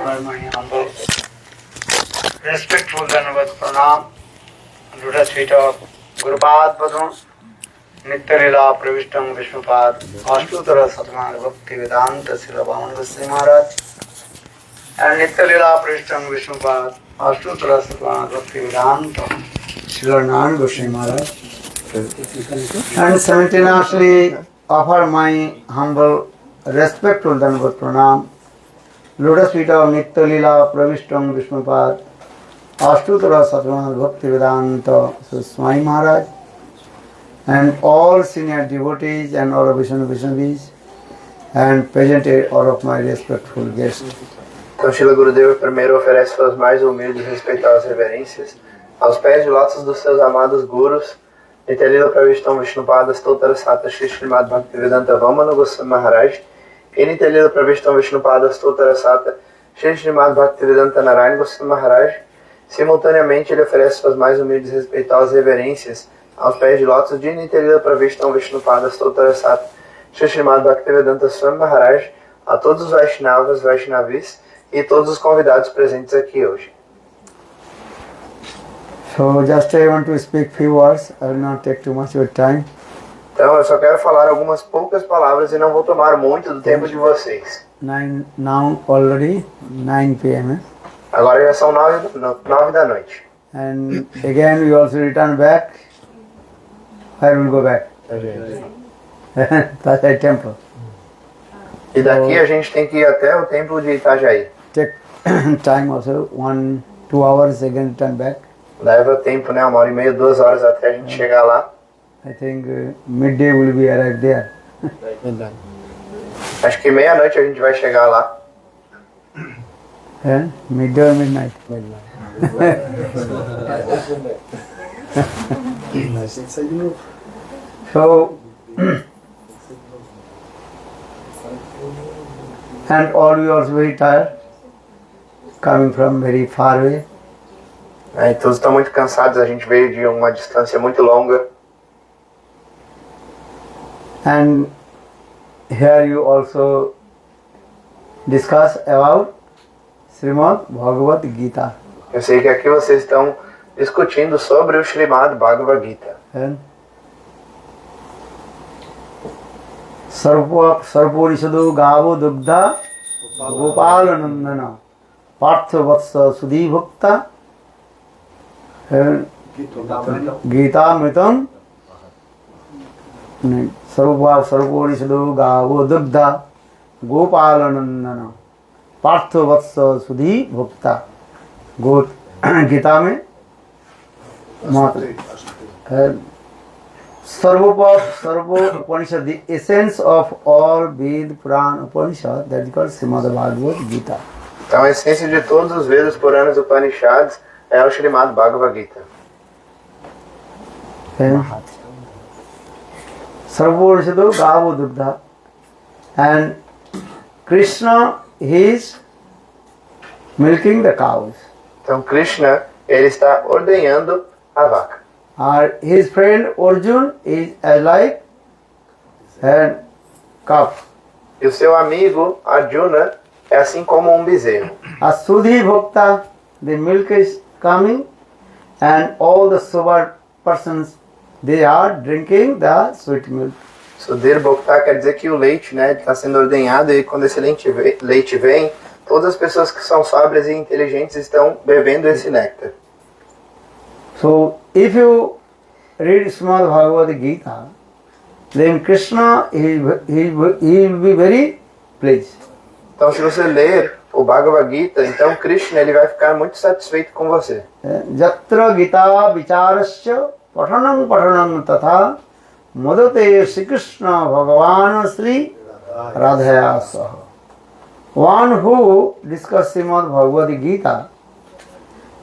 offer my humble, respectful Dhanavad Pranam, Lotus feet of Gurupad Padma, Nitya Lila Pravishtam Vishnupad, Ashtutara Satmar Bhakti Vedanta Srila Bhavan Goswami Maharaj, and Nitya Lila Pravishtam Vishnupad, Ashtutara Satmar Bhakti Vedanta Srila Narayan Goswami Maharaj, and simultaneously offer my humble, respectful Dhanavad Pranam, Lotus feet of Nitya Lila Pravishtam Vishnupad, Ashtutara Satmar Bhakti Vedanta Swami Maharaj, and all senior devotees and all of Vishnuvis, and present all of my respectful guests. Então, Shila Gurudeva primeiro oferece suas mais humildes e respeitosas reverências aos pés de lótus dos seus amados gurus, Nitya Pravishtam Vishnupada Stotara Sata Shri Srimad Bhaktivedanta Vamana Goswami Maharaj e Nitya Pravishtam Vishnupada Stotara Sata Shri Srimad Bhaktivedanta Narayan Goswami Maharaj. Simultaneamente, ele oferece suas mais humildes e respeitosas reverências aos pés de lótus de Nitya Pravishtam Vishnupada Stotara Sata Shri Srimad Bhaktivedanta Swami Maharaj, a todos os Vaishnavas, Vaishnavis e todos os convidados presentes aqui hoje. So just I want to speak few words, I will not take too much of your time. Então, eu só quero falar algumas poucas palavras e não vou tomar muito do tempo de vocês. Now already 9 p.m. Agora já são 9 da noite. And again we also return back. Where will go back? Tajai temple. E daqui a gente tem que ir até o templo de Itajaí. Take time also, 1-2 hours again return back. Leva tempo, né? 1h30, 2 horas até a gente chegar lá. I think midday will be arrived there. Acho que meia-noite a gente vai chegar lá. Midday or midnight? So, and all we also very tired, coming from very far away. E todos estão muito cansados, a gente veio de uma distância muito longa. And here you also discuss about Srimad Bhagavad Gita. Eu sei que aqui vocês estão discutindo sobre o Srimad Bhagavad Gita. And Sarvorishadu Gavo Dugdha Gopala Nandana Partha Vatsa Sudhi Bhakta Gita Mritam Sarvorishadu Gavo Dugdha Gopala Nandana Partha Vatsa Sudhi Bhakta. Gita में Sarvo Upanishad, the essence of all Ved, Puran, Upanishad, that is called Srimad Bhagavad Gita. Então a essência de todos os Vedas, Puranas e Upanishads é o Srimad Bhagavad Gita. Sarvorishadu Gavo Dugdha. And Krishna is milking the cows. Então Krishna, ele está ordenhando a vaca. His friend Arjun is like a calf. E o seu amigo Arjuna é assim como um bezerro. As Sudhi Bhakta, the milk is coming and all the sober persons, they are drinking the sweet milk. Sudhir Bhakta quer dizer que o leite, né, está sendo ordenhado e quando esse leite vem, todas as pessoas que são sóbrias e inteligentes estão bebendo esse néctar. So, if you read Srimad Bhagavad Gita, then Krishna he will be very pleased. Então, se você ler o Bhagavad Gita, então Krishna ele vai ficar muito satisfeito com você. Jatra Gita Vicharasya Pathanam Tatha Madate Sri Krishna Bhagavan Sri Radhaya Saha. One who discussed Srimad Bhagavad Gita,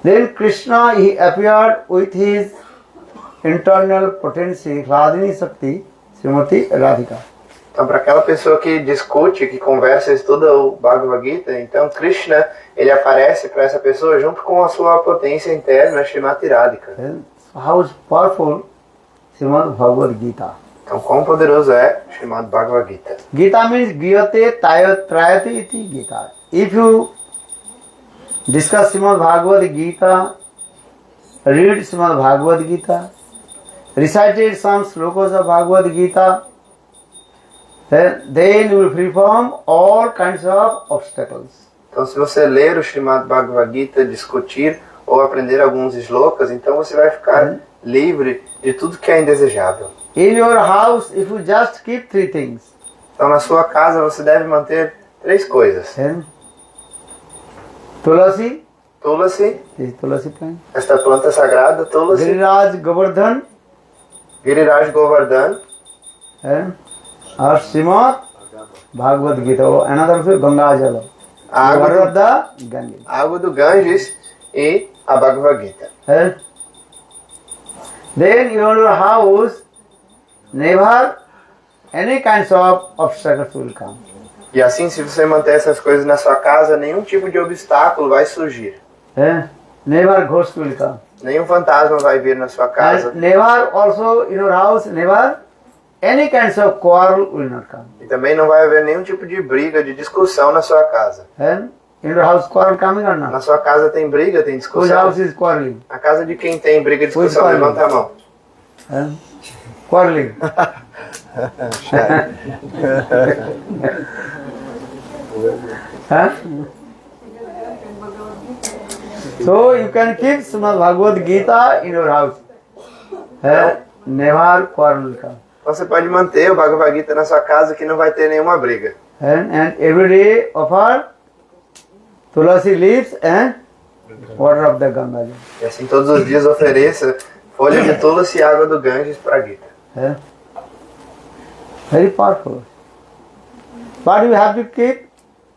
then Krishna he appeared with his internal potency, Hladini Shakti, Srimati Radhika. Então, para aquela pessoa que discute, que conversa, estuda o Bhagavad Gita, então Krishna ele aparece para essa pessoa junto com a sua potência interna, Srimati Radhika. How powerful Srimad Bhagavad Gita. Então, quão poderoso é Srimad Bhagavad Gita? Gita means Giyate Trayate iti Gita. If you discuss Srimad Bhagavad Gita, read Srimad Bhagavad Gita, recited some slokas of Bhagavad Gita, then you will free from all kinds of obstacles. Então, se você ler o Srimad Bhagavad Gita, discutir ou aprender alguns shlokas, então você vai ficar livre de tudo que é indesejável. In your house, if you just keep three things, Então, na sua casa, você deve manter 3 coisas. Tulasi, Tulasi, this is Tulasi plant, esta planta sagrada, Tulasi, Giriraj Govardhan, Giriraj Govardhan, or Srimad Bhagavad Gita, or another is Ganga Jala, a água, water of the Ganges. água do Ganges e a Bhagavad Gita. Then in your house, never any kinds of obstacles will come. E assim, se você manter essas coisas na sua casa, nenhum tipo de obstáculo vai surgir. Never ghost will come. Nenhum fantasma vai vir na sua casa. And never also in your house, never any kinds of quarrel will not come. E também não vai haver nenhum tipo de briga, de discussão na sua casa. In your house quarrel coming or Na not? sua casa tem briga, tem Whose discussão. house is quarreling? Na casa de quem tem briga e discussão, Pois, levanta a mão. Quarreling. So you can keep Srimad Bhagavad Gita in your house. Never quarrel will come. Então você pode manter o Bhagavad Gita na sua casa que não vai ter nenhuma briga. And every day offer Tulasi leaves and water of the Ganga. E assim todos os dias ofereça folha de Tulasi e água do Ganges para Gita. Very powerful. But you have to keep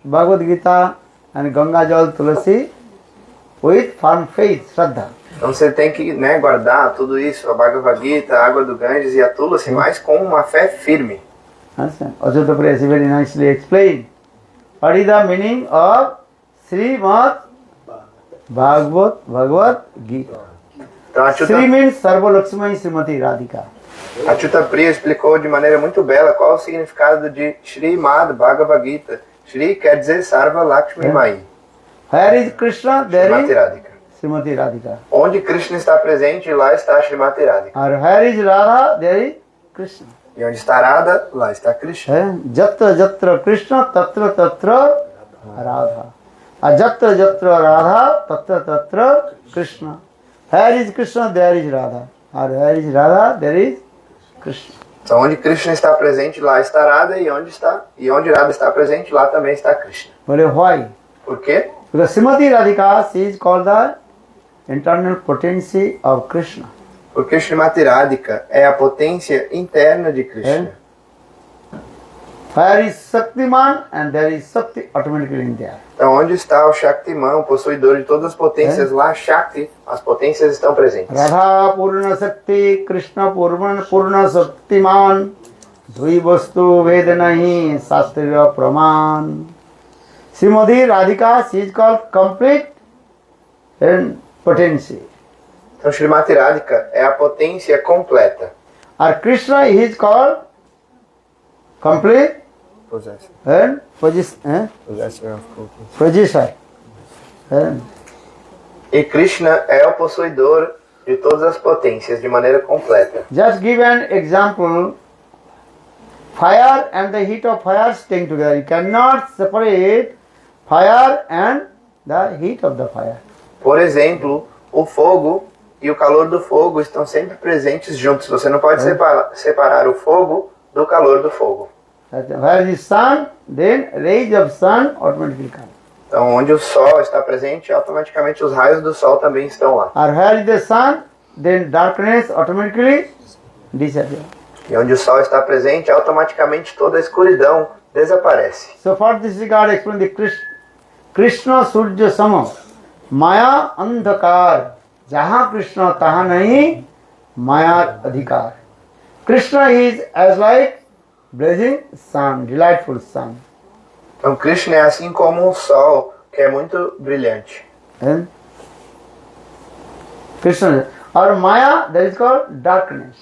Bhagavad Gita and Ganga Jal Tulasi with firm faith, Shraddha. Então você tem que guardar tudo isso, a Bhagavad Gita, a água do Ganges e a Tulasi, mas com uma fé firme. Understand? Ajota Prayasi very nicely explained. What is the meaning of Srimad Bhagavad Gita? Então Sri means Sarva Lakshmi Srimati Radhika. Achyuta Priya explicou de maneira muito bela qual é o significado de Srimad Bhagavad Gita. Shri quer dizer Sarva Lakshmi Mai. Where is Krishna? There Srimati is Radhika. Srimati Radhika. Onde Krishna está presente, lá está Srimati Radhika. Or where is Radha? There is Krishna. E onde está Radha, lá está Krishna. Jatra Jatra Krishna Tatra Tatra Radha. Jatra Jatra Radha Tatra Tatra Krishna. Where is Krishna? There is Radha. Or where is Radha? There is Krishna. Então onde Krishna está presente, lá está Radha, e onde Radha está presente, lá também está Krishna. But why? Por quê? Because Srimati Radhika, she is called the internal potency of Krishna. Porque Srimati Radhika é a potência interna de Krishna. Where is Shaktiman and there is Shakti automatically in there. Então onde está o Shaktiman, o possuidor de todas as potências, lá Shakti, as potências estão presentes. Radha Purna Shakti, Krishna Purna Shaktiman, Dui Vastu Veda Nahi, Shastriya Praman. Srimati Radhika, she is called complete and potency. Então Srimati Radhika é a potência completa. Or Krishna, he is called complete and possessor. E Krishna é o possuidor de todas as potências de maneira completa. Just give an example. Fire and the heat of fire staying together. You cannot separate fire and the heat of the fire. Por exemplo, o fogo e o calor do fogo estão sempre presentes juntos. Você não pode separar o fogo do calor do fogo. Where is sun, then rays of sun automatically come. Então, onde o sol está presente, automaticamente os raios do sol também estão lá. Or where is the sun, then darkness automatically disappears. E onde o sol está presente, automaticamente toda a escuridão desaparece. So for this regard, explain the Krishna Surya Sama, Maya Andhakar, Jaha Krishna Taha Nahi, Maya Adhikar. Krishna is as like blazing sun, delightful sun. Então, Krishna é assim como um sol, que é muito brilhante. And Krishna, or Maya, that is called darkness.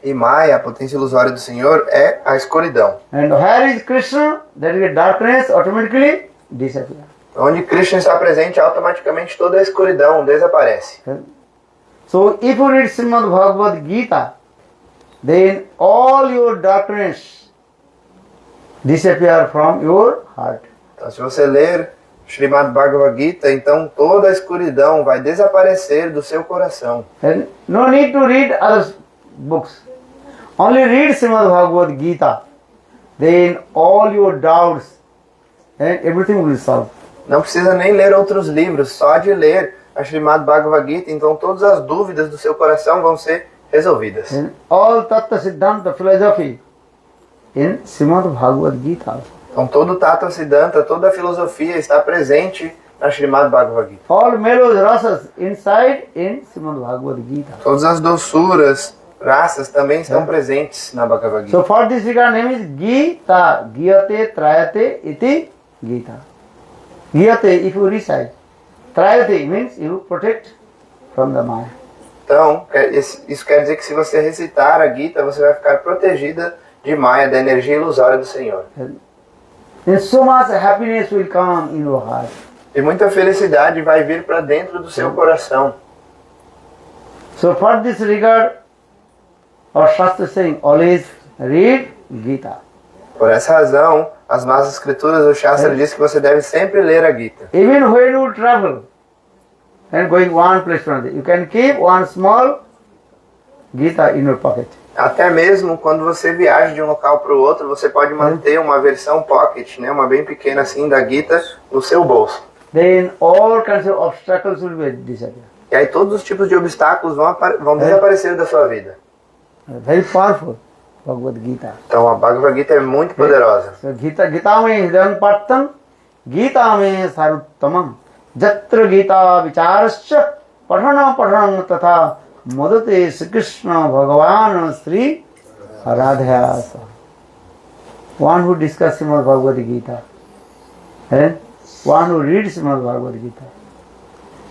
E Maya, a potência ilusória do Senhor, é a escuridão. And where is Krishna, that is darkness automatically disappears. Onde Krishna está presente, automaticamente toda a escuridão desaparece. So if you read Srimad Bhagavad Gita, then all your darkness disappear from your heart. Então, se você ler Srimad Bhagavad Gita, então toda a escuridão vai desaparecer do seu coração. And no need to read other books. Only read Srimad Bhagavad Gita. Then all your doubts and everything will be solved. Não precisa nem ler outros livros, só de ler a Srimad Bhagavad Gita, então todas as dúvidas do seu coração vão ser resolvidas. And all Tattva Siddhanta philosophy in Srimad Bhagavad Gita. Então todo o Tattva Siddhanta, toda a filosofia está presente na Srimad Bhagavad Gita. All mellows, rasas inside in Srimad Bhagavad Gita. Todas as doçuras, raças também estão presentes na Bhagavad Gita. So for this regard name is Gita. Giyate Trayate iti Gita. Giyate if you recite. Trayate means you protect from the Maya. Então, isso quer dizer que se você recitar a Gita, você vai ficar protegida de Maya, da energia ilusória do Senhor. And so much happiness will come in your heart. E muita felicidade vai vir para dentro do seu coração. So for this regard, our Shastra is saying always read Gita. Por essa razão, as más escrituras do Shastra diz que você deve sempre ler a Gita. Even when you travel and going one place to another, you can keep one small Gita in your pocket. Até mesmo quando você viaja de um local para o outro, você pode manter uma versão pocket, né, uma bem pequena assim da Gita no seu bolso. Then all kinds of obstacles will be disappear. E aí todos os tipos de obstáculos vão desaparecer da sua vida. Very powerful Bhagavad Gita. Então a Bhagavad Gita é muito poderosa. So Gita me hridayam pattam Gita me saruttamam Jatra Gita vicharascha Padhanam tatha Modate Sri Krishna Bhagavan Sri Radhayasa. One who discusses Srimad Bhagavad Gita and one who reads Srimad Bhagavad Gita.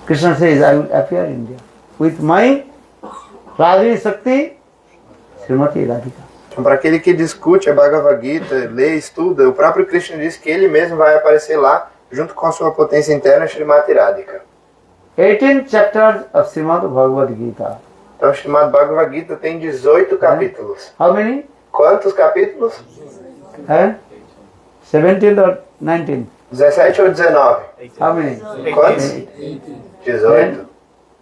Krishna says, I will appear in India with my Radhi Sakti Srimati Radhika. Então, para aquele que discute a Bhagavad Gita, lê, estuda, o próprio Krishna diz que ele mesmo vai aparecer lá, junto com a sua potência interna, Srimati Radhika. 18 chapters of Srimad Bhagavad Gita. Então, o Srimad Bhagavad Gita tem 18 capítulos. How many? Quantos capítulos? 17 or 19? 17 ou 19? How many? Quantos? 18.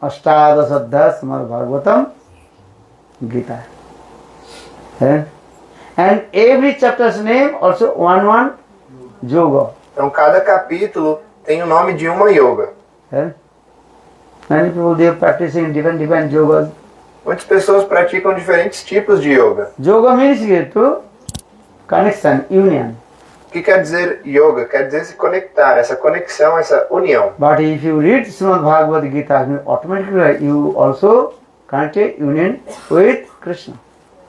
Ashtadasadha Srimad Bhagavatam Gita. And every chapter's name also one yoga. Então, cada capítulo tem o nome de uma yoga. Many people they are practicing different yogas. Muitas pessoas praticam diferentes tipos de yoga. Yoga means to connection, union. O que quer dizer yoga? Quer dizer se conectar, essa conexão, essa união. But if you read Srimad Bhagavad Gita, automatically you also connect a union with Krishna.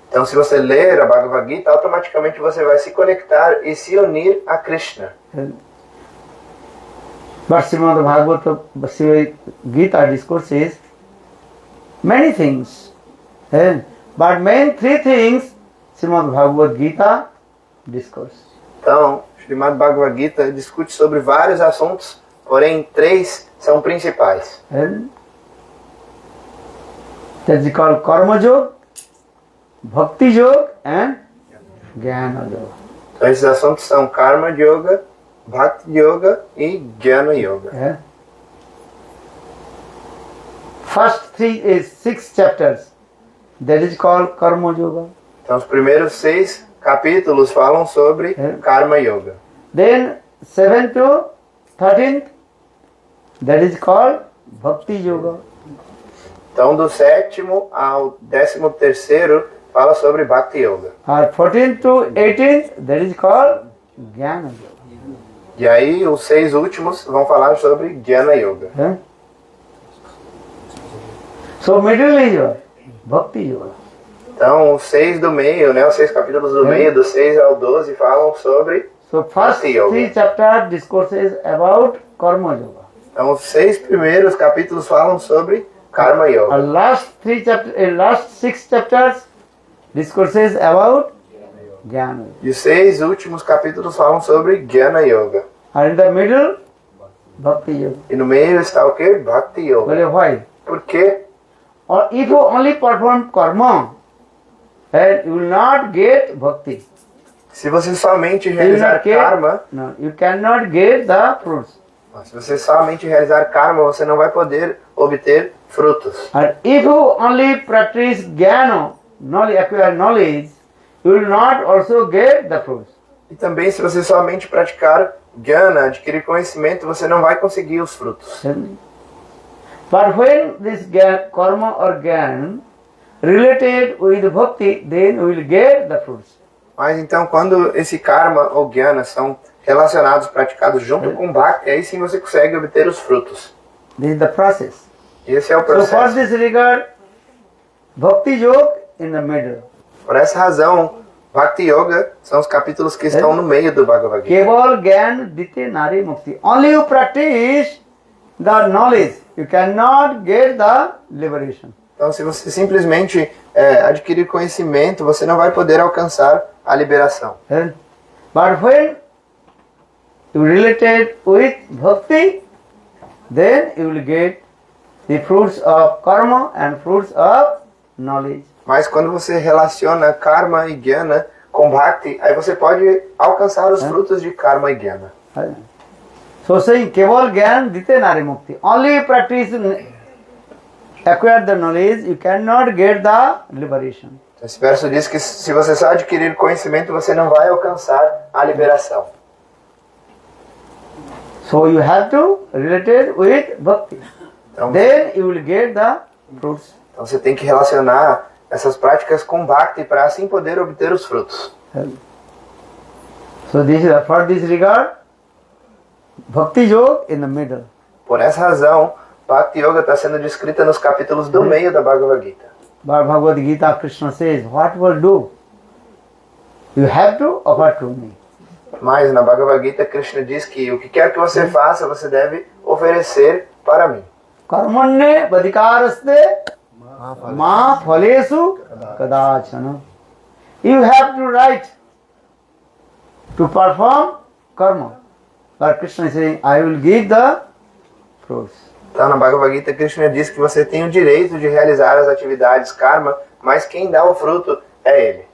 Então, se você ler a Bhagavad Gita, automaticamente você vai se conectar e se unir a Krishna. But Srimad Bhagavad Gita discourses many things. But main three things Srimad Bhagavad Gita discourse. Então, Srimad Bhagavad Gita discute sobre vários assuntos, porém 3 são principais. That is called Karma Yoga, Bhakti Yoga and Jnana Yoga. Então, esses assuntos são Karma Yoga, Bhakti Yoga e Jnana Yoga. First 6 chapters, that is called Karma Yoga. Então, os primeiros 6 capítulos falam sobre Karma Yoga. Then 7 to 13, that is called Bhakti Yoga. Então, do 7º ao 13º fala sobre Bhakti Yoga. 14 to 18, that is called Jnana Yoga. E aí, os 6 últimos vão falar sobre Jnana Yoga. So middle is your Bhakti Yoga. Então, os 6 do meio, né, os 6 capítulos do meio, do 6 ao 12, falam sobre So first Bhakti Yoga. 3 chapters discourses about Karma Yoga. Então, os 6 primeiros capítulos falam sobre Karma Yoga. Last 6 chapters discourses about Jnana Yoga. E os 6 últimos capítulos falam sobre Jnana Yoga. And in the middle, Bhakti Yoga. E no meio está o quê? Bhakti Yoga. Well, why? Por quê? Or if you only perform karma, and you will not get bhakti. Se você somente You will realizar not get, karma, no, you cannot get the fruits. se você somente realizar karma, você não vai poder obter frutos. And if you only practice jnana, knowledge, acquire knowledge, you will not also get the fruits. E também se você somente praticar jnana, adquirir conhecimento, você não vai conseguir os frutos. But when this karma or jnana related with bhakti, then we will get the fruits. Mas então quando esse karma ou jnana são relacionados, praticados junto com bhakti, aí sim você consegue obter os frutos. This is the process. Esse é o So for processo. this regard, bhakti yoga in the middle. Por essa razão, Bhakti Yoga são os capítulos que estão no meio do Bhagavad Gita. Keval gyan dite nari mukti. Only you practice the knowledge, you cannot get the liberation. Então, se você simplesmente adquirir conhecimento, você não vai poder alcançar a liberação. But when you related with bhakti, then you will get the fruits of karma and fruits of knowledge. Mas quando você relaciona karma e jnana com bhakti, aí você pode alcançar os frutos de karma e jnana. So saying keval gyan dite nari mukti. Only you practice, acquire the knowledge, you cannot get the liberation. Esse verso diz que se você só adquirir conhecimento, você não vai alcançar a liberação. So you have to relate it with bhakti. Então, Then you will get the fruits. então você tem que relacionar essas práticas com bhakti para assim poder obter os frutos. So this is for this regard, bhakti yoga in the middle. Por essa razão, Bhakti Yoga está sendo descrita nos capítulos do meio da Bhagavad Gita. But Bhagavad Gita, Krishna says, what will do? You have to offer to me. Mas na Bhagavad Gita, Krishna diz que o que quer que você faça, você deve oferecer para mim. Karmanne vadikaraste ma phalesu kadachana. You have to right to perform karma. But Krishna is saying, I will give the fruits. Então na Bhagavad Gita, Krishna diz que você tem o direito de realizar as atividades karma, mas quem dá o fruto é ele.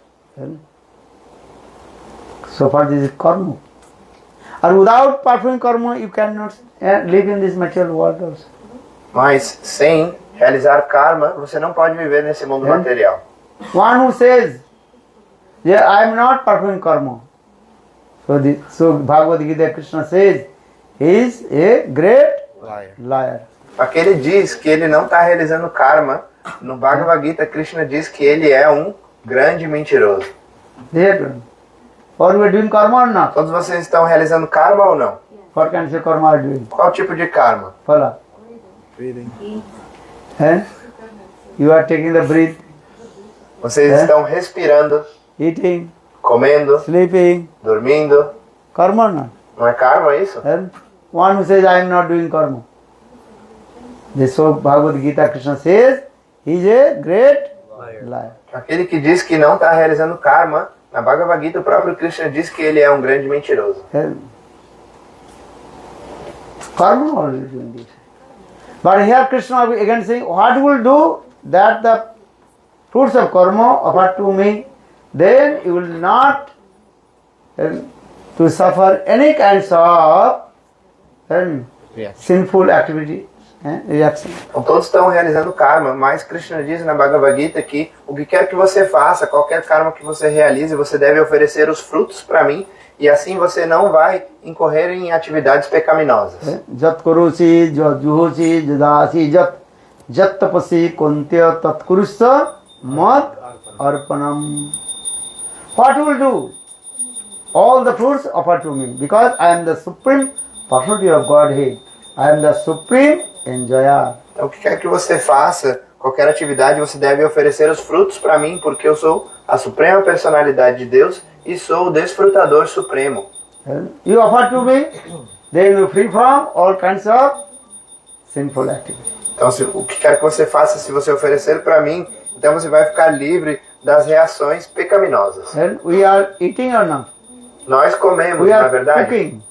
So far this is karma. And without performing karma, you cannot live in this material world also. Mas sem realizar karma, você não pode viver nesse mundo material. One who says, yeah, I am not performing karma. So Bhagavad Gita, Krishna says, he is a great liar. Aquele diz que ele não está realizando karma. No Bhagavad Gita, Krishna diz que ele é um grande mentiroso. Or we are doing karma or not? Todos vocês estão realizando karma ou não? What kind of karma are you doing? Qual tipo de karma? Phala. And you are taking the breath, Vocês estão respirando, eating, comendo, sleeping, dormindo. karma or not? Não é karma isso? And one who says, I am not doing karma. This so Bhagavad Gita, Krishna says, he is a great liar. Aquele que diz que não está realizando karma, na Bhagavad Gita o próprio Krishna diz que ele é um grande mentiroso. And karma or is doing this. But here Krishna again saying, what will do that the fruits of karma offer to me, then you will not to suffer any kinds of sinful activity, reaction. Então todos estão realizando karma, mas Krishna diz na Bhagavad Gita que o que quer que você faça, qualquer karma que você realize, você deve oferecer os frutos para mim, e assim você não vai incorrer em atividades pecaminosas. Jat kurusi, jat juhusi, jadasi, jat tapasi, kuntya tat kurusa, mat arpanam. What will do? All the fruits offer to me, because I am the supreme personality of Godhead. I am the supreme enjoyer. Então o que quer que você faça, qualquer atividade, você deve oferecer os frutos para mim, porque eu sou a suprema personalidade de Deus e sou o desfrutador supremo. You offer to me, then you free from all kinds of sinful activity. Então o que quer que você faça, se você oferecer para mim, então você vai ficar livre das reações pecaminosas. And we are eating or not? Nós comemos, We não é are verdade? cooking.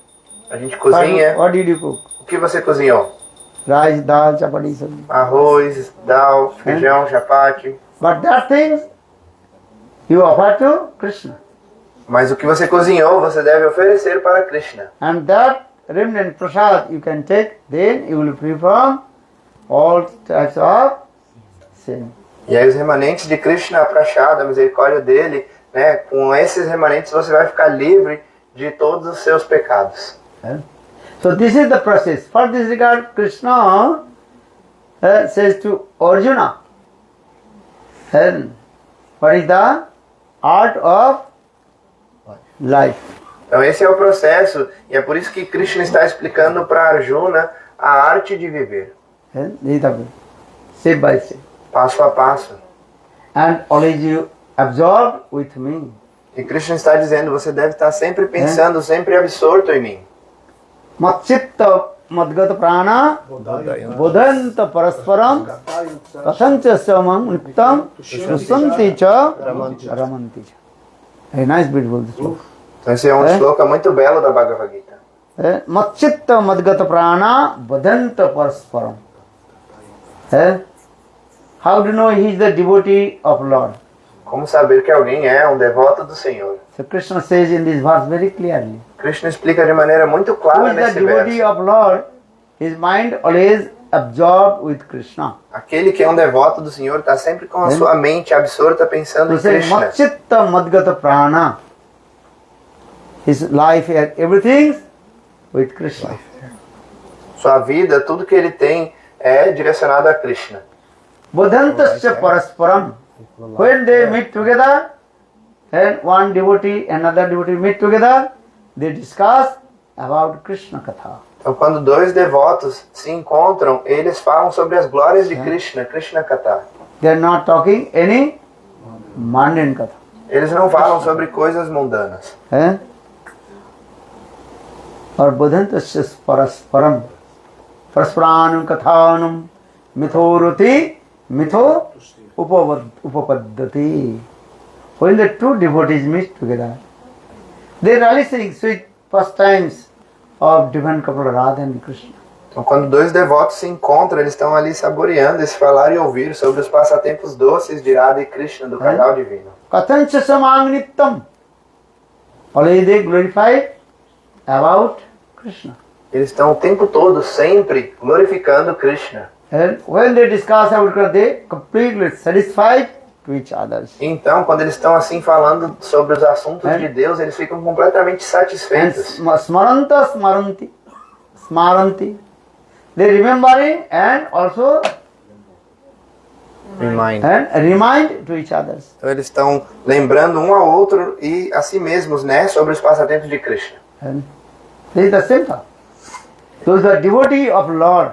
A gente cozinha. What did you cook? O O que você cozinhou? Rice, dal, chapati, sabji. Arroz, dal, feijão, chapati. But that things you offer to Krishna. Mas o que você cozinhou, você deve oferecer para Krishna. And that remnant prasad you can take, then you will be free from all types of sin. E aí os remanentes de Krishna, a prachada, a misericórdia dele, né, com esses remanentes você vai ficar livre de todos os seus pecados. So this is the process. For this regard, Krishna says to Arjuna, what is the art of life? Então esse é o processo, e é por isso que Krishna está explicando para Arjuna a arte de viver, Step by step. passo a passo. And always you absorb with me. E Krishna está dizendo, você deve estar sempre pensando, sempre absorto em mim. Matchitta madgata prana bodhanta parasparam kasancha samam nittam susanti cha ramanti cha. Very nice, beautiful this book. Então esse é um shloka muito belo da Bhagavad Gita. Matchitta madgata prana bodhanta parasparam. How do you know he is the devotee of Lord? Como saber que alguém é um devoto do Senhor? So Krishna says in this verse very clearly. Krishna explica de maneira muito Who clara is the nesse devotee verso. of Lord? His mind always absorbed with Krishna. Aquele que é um devoto do Senhor está sempre com a sua mente absorta pensando So em says Krishna. Matchitta madgata prana. His life and everything with Krishna. Sua vida, tudo que ele tem é direcionado a Krishna. Bodhantasya parasparam. When they meet together, and one devotee, another devotee meet together, they discuss about Krishna Katha. Então, quando dois devotos se encontram, eles falam sobre as glórias de Krishna, Krishna Katha. They are not talking any mundane Katha. Eles não falam sobre coisas mundanas. Or Bodhantasya parasparam. Paraspranam kathanam mithorati mitho upapaddati. When the two devotees meet together, they are really sing sweet pastimes of divine couple Radha and Krishna. Então, quando dois devotos se encontram, eles estão ali saboreando esse falar e ouvir sobre os passatempos doces de Radha e Krishna, do casal divino. Kathancha samang always they glorify about Krishna. Eles estão o tempo todo, sempre, glorificando Krishna. And when they discuss about Krishna, they completely satisfied to each others. Então, quando eles estão assim falando sobre os assuntos de Deus, eles ficam completamente And satisfeitos. smaranta smaranti. They remembering and also remind to each others. Então, eles estão lembrando um ao outro e a si mesmos, né, sobre os passatempos de Krishna. And this is the symptom. Those are devotee of Lord.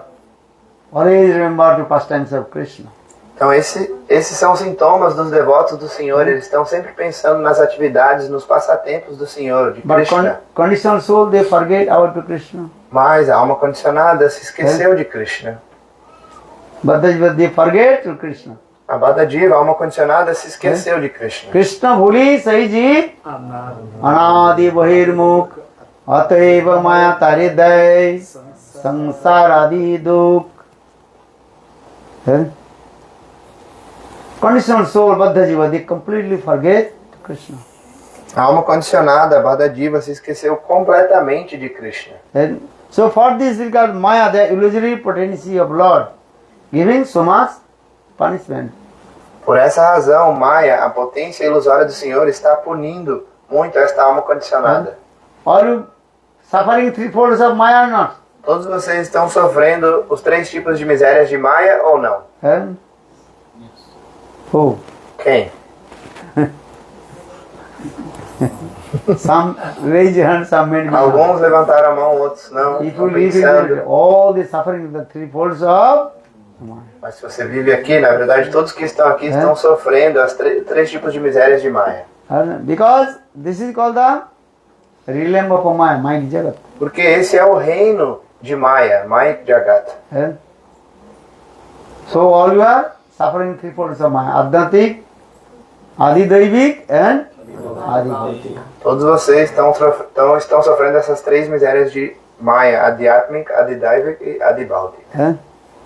Always remember the pastimes of Krishna. Então, esses são sintomas dos devotos do Senhor. Eles estão sempre pensando nas atividades, nos passatempos do Senhor, de But Krishna. conditional soul, they forget about the Krishna. Mas a alma condicionada se esqueceu de Krishna. But they forget to Krishna. A Bhadadiva, a alma condicionada, se esqueceu de Krishna. Krishna bhuli sahi jeev anadi bahirmukh ataiva maya taridai samsaradi dukh. Conditional soul, Baddha Jiva, they completely forget Krishna. A alma condicionada, a Bhadadiva, se esqueceu completamente de Krishna. And so for this regard, Maya, the illusory potency of Lord, giving so much punishment. Por essa razão, Maya, a potência ilusória do Senhor, está punindo muito esta alma condicionada. Are you suffering three folds of Maya or not? Todos vocês estão sofrendo os 3 tipos de misérias de Maya ou não? Who? Quem? Some raise your hand, some made me. Alguns levantaram a mão, outros não. If you Estão live in pensando. all the suffering, the three folds of Maya. Mas se você vive aqui, na verdade, todos que estão aqui estão sofrendo as 3 tipos de misérias de Maya. Because this is called the realm of Maya, mind Jagat. Porque esse é o reino de Maya, Maya Jagat. So all you are suffering three folds of Maya, Adyatik, Adidaivik and Adibhautik. Todos vocês estão sofrendo essas 3 misérias de Maya, Adhyatmik, Adidaivik e Adibhautik.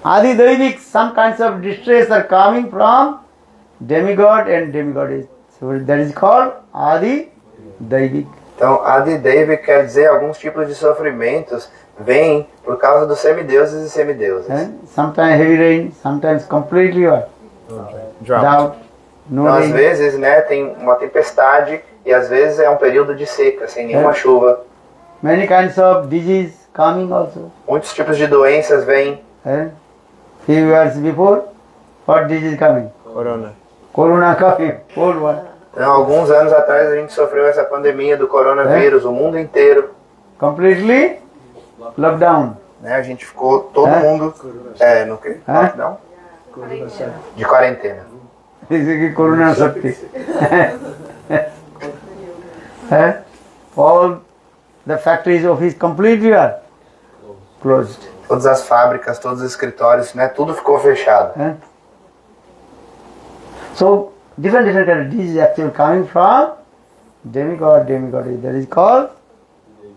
Adi Daivik, some kinds of distress are coming from demigod and demigoddess. So that is called Adi Daivik. Então, Adidaivik quer dizer alguns tipos de sofrimentos vêm por causa dos semideuses e semideuses. Sometimes heavy rain, sometimes completely what? Drought. No Então, às rain. vezes, né, tem uma tempestade e às vezes é um período de seca, sem nenhuma chuva. Many kinds of disease coming also. Muitos tipos de doenças vêm. Few years before, what disease coming? Corona coming, old one. Então, alguns anos atrás a gente sofreu essa pandemia do coronavírus, o mundo inteiro. Completely lockdown. Né, a gente ficou todo mundo no quê? Lockdown? De quarentena. This is Corona Shakti. All the factories, office completely are closed. Todas as fábricas, todos os escritórios, né, tudo ficou fechado. So different kind of disease actually coming from demigod, demigoddess. That is called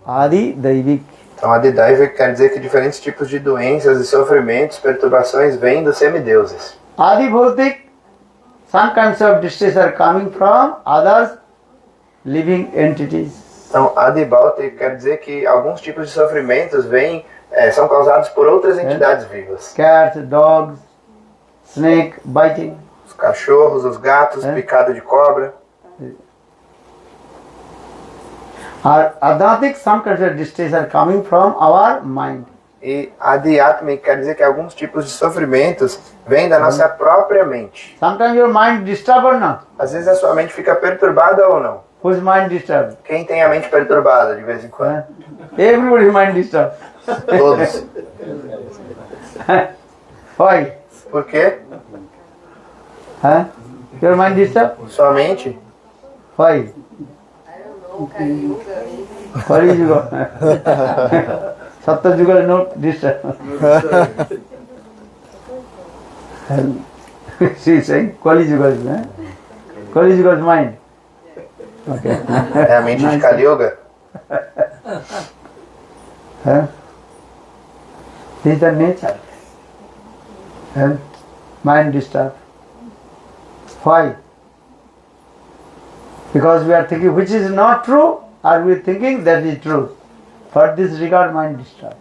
Adi Daivik. Então, Adidaivik quer dizer que diferentes tipos de doenças e sofrimentos, perturbações vêm dos semideuses. Adi Bhautik, some kinds of distress are coming from others living entities. Então, Adibhautik quer dizer que alguns tipos de sofrimentos vêm, são causados por outras entidades vivas. Cats, dogs, snake, biting. Os cachorros, os gatos, picado de cobra. Adhatik, some kinds of distress are coming from our mind. E Adhyatmik quer dizer que alguns tipos de sofrimentos vêm da nossa própria mente. Sometimes your mind disturbed or not? Às vezes a sua mente fica perturbada ou não. Whose mind disturbed? Quem tem a mente perturbada de vez em quando? Everybody's mind disturbed. Todos. Why? Por quê? Your mind disturbed? Sua mente? Why? Kali Yuga. Satya Yuga is not disturbed. She is saying Kali Yuga is Kali Yuga's mind. Okay. É a mente de Kali Yuga? This is the nature. Mind disturbed. Why? Because we are thinking which is not true, or we are thinking that is true. For this regard, mind disturbed.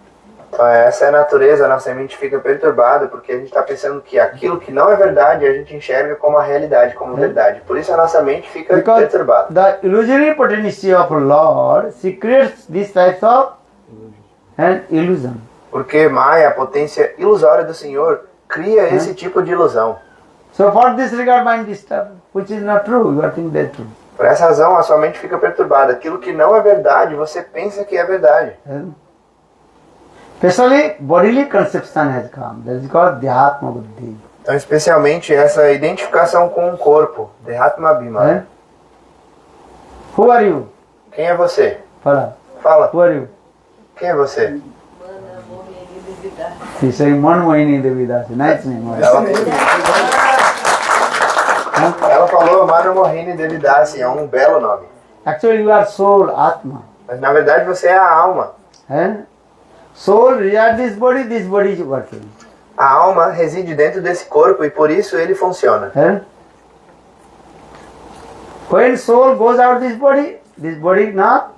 Então, essa é a natureza, a nossa mente fica perturbada porque a gente está pensando que aquilo que não é verdade a gente enxerga como a realidade, como verdade. Por isso a nossa mente fica perturbada. The illusory potency of Lord, she creates these types of illusion. Porque Maya, a potência ilusória do Senhor, cria esse tipo de ilusão. So for this regard, mind disturbed, which is not true. You are thinking that true. Por essa razão, a sua mente fica perturbada. Aquilo que não é verdade, você pensa que é verdade. Especially bodily conception has come. That is called Dhyatma Buddhi. Então, especialmente essa identificação com o corpo, Dehatma Abhimana. Who are you? Quem é você? Fala. Fala. Who are you? Quem é você? He is saying Manmohini Devidasi. Nice name. Ela falou Manu Mohini Devidasi, é um belo nome. Actually, you are soul, Atma. Mas na verdade você é a alma. Soul resides this body is working. A alma reside dentro desse corpo e por isso ele funciona. When soul goes out this body not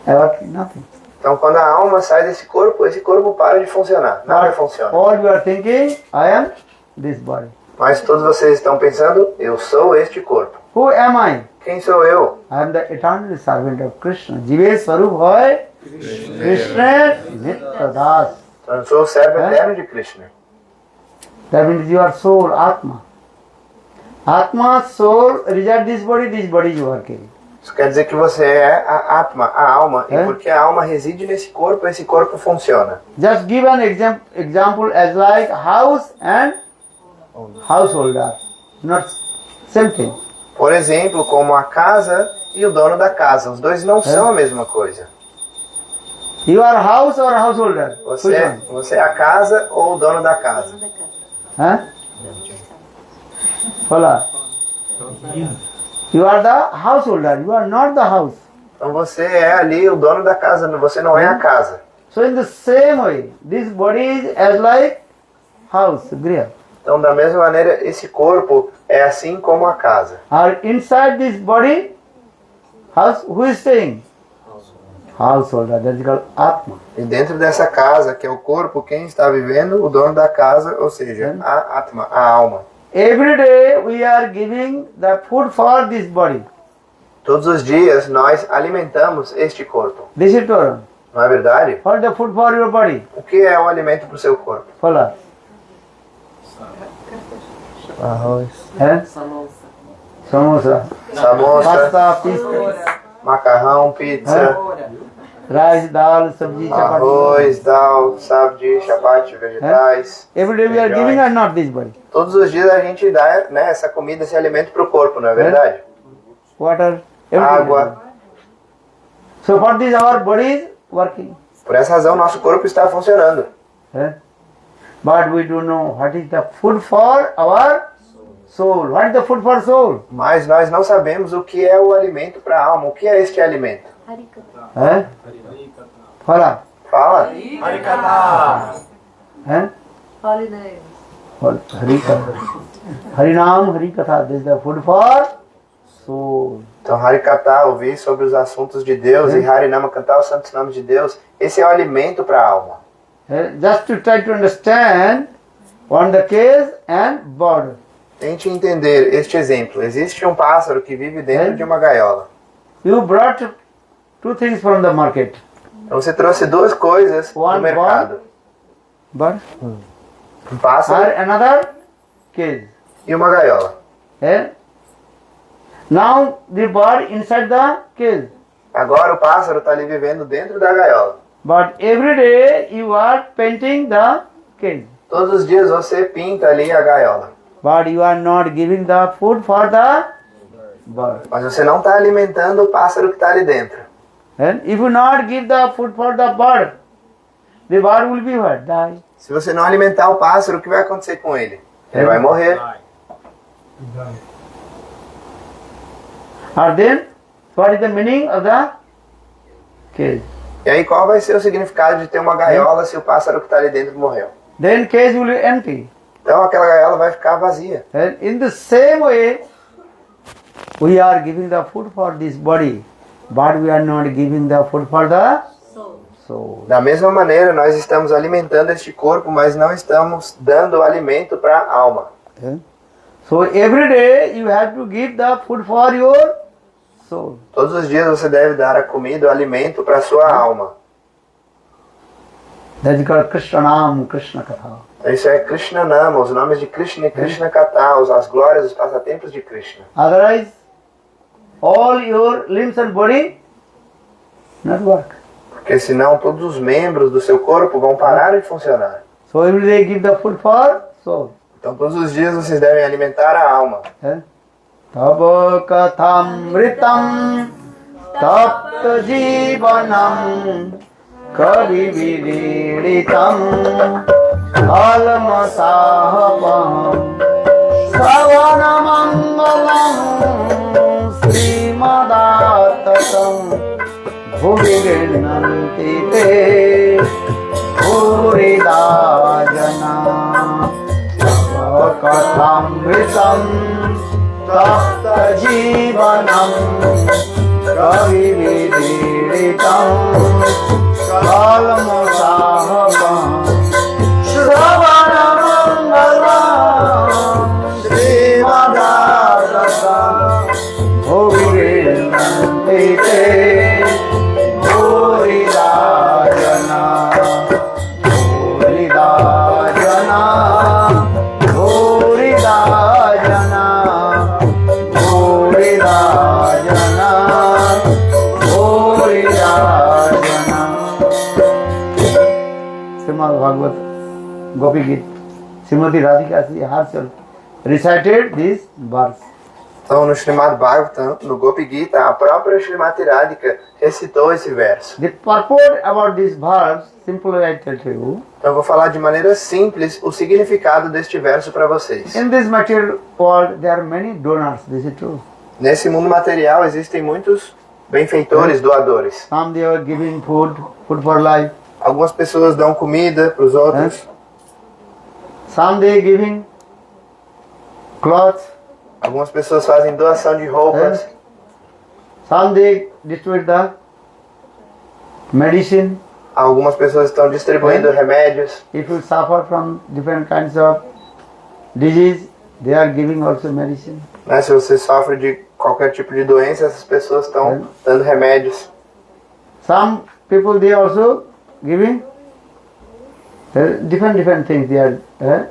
working, nothing. Então quando a alma sai desse corpo, esse corpo para de funcionar. Nada funciona. All you are thinking, I am this body. Mas todos vocês estão pensando, eu sou este corpo. Who am I? Quem sou eu? I am the eternal servant of Krishna. Jive Swarup hoy Krishna Nityadas. Então, eu sou o servo eterno de Krishna. That means you are soul, Atma. Atma, soul, resides this body is working. Isso quer dizer que você é a Atma, a alma. E porque a alma reside nesse corpo, esse corpo funciona. Just give an example as like house and householder. Not same thing. Por exemplo, como a casa e o dono da casa. Os dois não são a mesma coisa. You are house or householder? Você é a casa ou o dono da casa? Hola. You are the householder. You are not the house. Então você é ali o dono da casa, você não é a casa. So in the same way, this body is as like house, griha. Então da mesma maneira, esse corpo é assim como a casa. Or inside this body, house, who is staying? Householder, that is called Atma. E dentro dessa casa, que é o corpo, quem está vivendo? O dono da casa, ou seja, a Atma, a alma. Every day we are giving the food for this body. Todos os dias nós alimentamos este corpo. This is Torah. Não é verdade? What is the food for your body? O que é o alimento para o seu corpo? Fala. Arroz, Eh? Samosa. samosa, Pasta, pizza, macarrão, pizza, rice, dal, sabji, chapati. arroz, dal, sabji, chapati, vegetais. Every day we are giving or not this body? Todos os dias a gente dá, né, essa comida, esse alimento para o corpo, não é verdade? Water, everything. Água. So for this our body is working. Por essa razão nosso corpo está funcionando. Eh? But we don't know what is the food for our soul. What is the food for soul? Mas nós não sabemos o que é o alimento para a alma. O que é este alimento? Eh? Fala. Fala. Eh? Holy name. Harikatha. Harinam, Harikatha. This is the food for soul. Então, Harikatha, ouvir sobre os assuntos de Deus, e Harinama, cantar os santos nomes de Deus, esse é o alimento para a alma. Just to try to understand on the case and bird. Tente entender este exemplo. Existe um pássaro que vive dentro de uma gaiola. You brought two things from the market. Então, você trouxe duas coisas do One mercado. Bird. Um pássaro Or another cage. e uma gaiola. Eh? Now the bird inside the cage. Agora o pássaro está ali vivendo dentro da gaiola. But every day you are painting the cage. Todos os dias você pinta ali a gaiola. But you are not giving the food for the bird. Mas você não está alimentando o pássaro que está ali dentro. And if you not give the food for the bird will be what? Die. Se você não alimentar o pássaro, o que vai acontecer com ele? Ele vai morrer. Or then, what is the meaning of the cage? E aí qual vai ser o significado de ter uma gaiola se o pássaro que está ali dentro morreu? Then cage will be empty. Então aquela gaiola vai ficar vazia. And in the same way, we are giving the food for this body, but we are not giving the food for the Soul. soul. Da mesma maneira, nós estamos alimentando este corpo, mas não estamos dando alimento para a alma. So every day you have to give the food for your soul. Todos os dias você deve dar a comida, o alimento para a sua alma. That is called Krishna Nam, Krishna Katha. Isso é Krishna Nama, os nomes de Krishna e Krishna Katha, as glórias, os passatempos de Krishna. Otherwise, all your limbs and body not work. Porque senão todos os membros do seu corpo vão parar de funcionar. So every day give the food for soul. Então todos os dias vocês devem alimentar a alma. Tava kathamritam tapta jivanam kavi vidiritam almasahapam savana mangalam srimadattatam bhuvirinanti te bhuridajana kathamritam tapta jivanam kavividiritam kalamasahavam shravana mangalam srimadattatam bhuvirinanti te bhuridajana bhuridajana bhuridajana bhuridajana bhuridajana. Srimad Bhagavad Gopi Gita, Srimati Radhika Ji herself recited this verse. Então no Srimad Bhagavatam, no Gopi Gita, a própria Srimati Radhika recitou esse verso. The purport about this verse, simply I tell to you, Então eu vou falar de maneira simples o significado deste verso para vocês. in this material world there are many donors, this is true. Nesse mundo material existem muitos benfeitores, doadores. Some they are giving food for life. Algumas pessoas dão comida para os outros. Some they giving clothes. Algumas pessoas fazem doação de roupas. Some they distribute the medicine. Algumas pessoas estão distribuindo remédios. If you suffer from different kinds of disease, they are giving also medicine. Né? Se você sofre de qualquer tipo de doença, essas pessoas estão dando remédios. Some people they also giving different things they are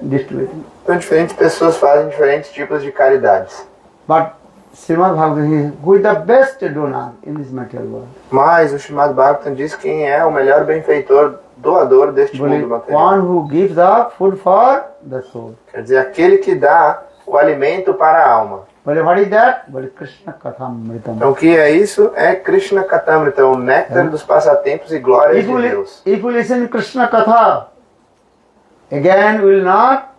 distributing. Então diferentes pessoas fazem diferentes tipos de caridades. But Srimad Bhagavatam, who is the best donor in this material world? Mas o Srimad Bhagavatam diz quem é o melhor benfeitor, doador deste mundo material. One who gives the food for the soul. Quer dizer, aquele que dá o alimento para a alma. But what is that? But Krishna Kathamritam. Então o que é isso? É Krishna Katamrita, o néctar dos passatempos e glórias de Deus. If you listen to Krishna Katha, again will not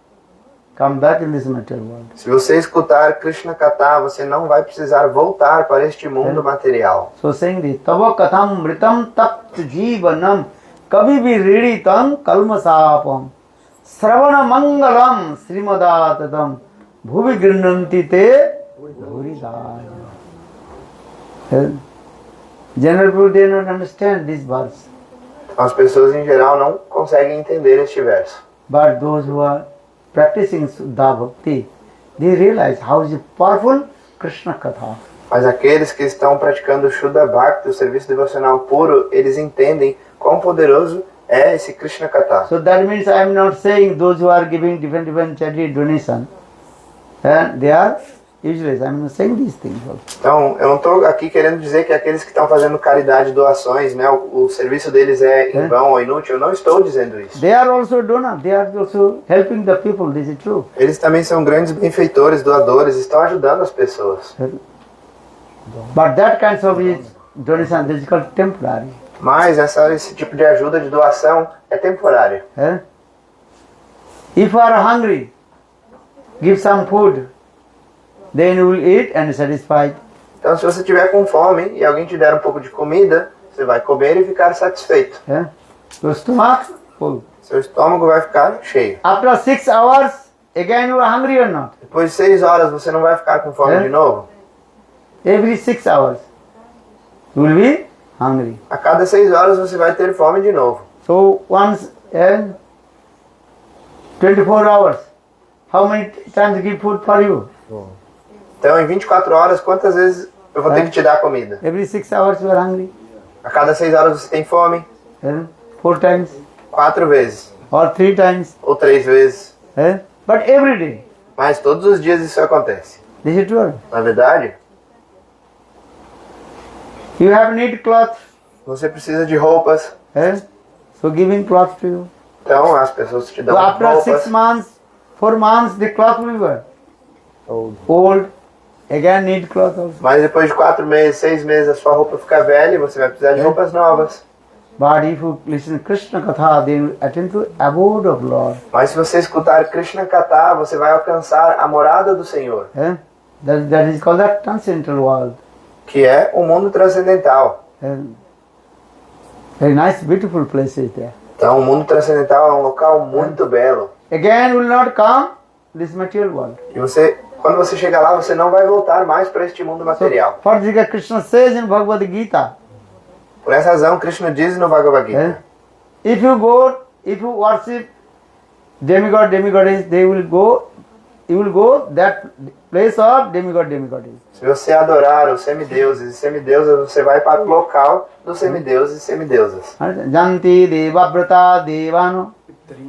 come back in this material world. Se você escutar Krishna Katha, você não vai precisar voltar para este mundo material. So saying this, Tava Kathamritam Tapt Jivanam Kaviviriritam Kalmasapam Sravana Mangalam Srimadatam Bhuvi Grindanti Te Bhuridaya. General people they don't understand this verse. As pessoas em geral não conseguem entender este verso. But those who are practicing Suddha Bhakti, they realize how is powerful Krishna Katha. Mas aqueles que estão praticando o Shuddha Bhakti, o serviço devocional puro, eles entendem quão poderoso é esse Krishna Katha. So that means I am not saying those who are giving different charity donation, and they are useless. I am not saying these things also. Então, eu não estou aqui querendo dizer que aqueles que estão fazendo caridade, doações, né, o serviço deles é em vão ou inútil. Eu não estou dizendo isso. They are also donors. They are also helping the people. This is true. Eles também são grandes benfeitores, doadores, estão ajudando as pessoas. But that kind of donation this is called temporary. Mas esse tipo de ajuda, de doação, é temporária. If you are hungry, give some food. Then you will eat and satisfied. Então, se você tiver com fome e alguém te der um pouco de comida, você vai comer e ficar satisfeito. Your stomach full. Seu estômago vai ficar cheio. After 6 hours, again you are hungry or not? Depois de 6 horas, você não vai ficar com fome de novo? Every 6 hours, you will be hungry. A cada 6 horas, você vai ter fome de novo. So once 24 hours, how many times give food for you? Então, em 24 horas, quantas vezes eu vou ter que te dar comida? Every 6 hours you are hungry. A cada 6 horas você tem fome? 4 times 4 vezes. or 3 times. Ou 3 vezes. But every day. Mas todos os dias isso acontece. This is true. Na verdade, You have need cloth. você precisa de roupas. So giving cloth to you. Então, as pessoas te dão So after roupas. 6 months, 4 months, the cloth will be old. Again need cloth also. Mas depois de 4 meses, 6 meses, a sua roupa fica velha e você vai precisar de roupas novas. But if you listen to Krishna Katha, then you attend to abode of Lord. Mas se você escutar Krishna Katha, você vai alcançar a morada do Senhor, That is called the transcendental world. que é o mundo transcendental. Very nice, beautiful place is there. Então, o mundo transcendental é um local muito belo. Again will not come this material world. E você, quando você chegar lá, você não vai voltar mais para este mundo material. For this Krishna says in Bhagavad Gita, Por essa razão, Krishna diz no Bhagavad Gita, if you worship demigoddess, you will go that place of demigoddess. se você adorar os semideuses e semideusas, você vai para o local dos semideuses e semideusas. Janti devavrata devano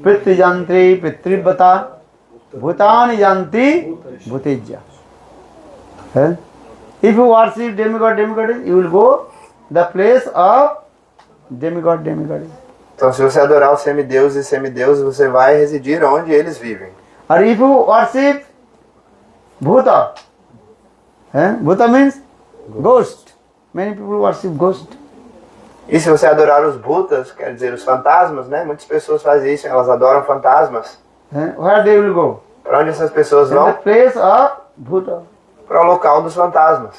prithvi jantri prithvata bhutani janti bhutejya. If you worship demigoddess, you will go the place of demigoddess. Então, se você adorar os semideuses e semideusas, você vai residir onde eles vivem. Or if you worship Bhuta, Bhuta means ghost. Many people worship ghost. E se você adorar os bhutas, quer dizer, os fantasmas, né? Muitas pessoas fazem isso, elas adoram fantasmas. Where they will go? Para onde essas pessoas In the vão? place of Bhuta. Para o local dos fantasmas.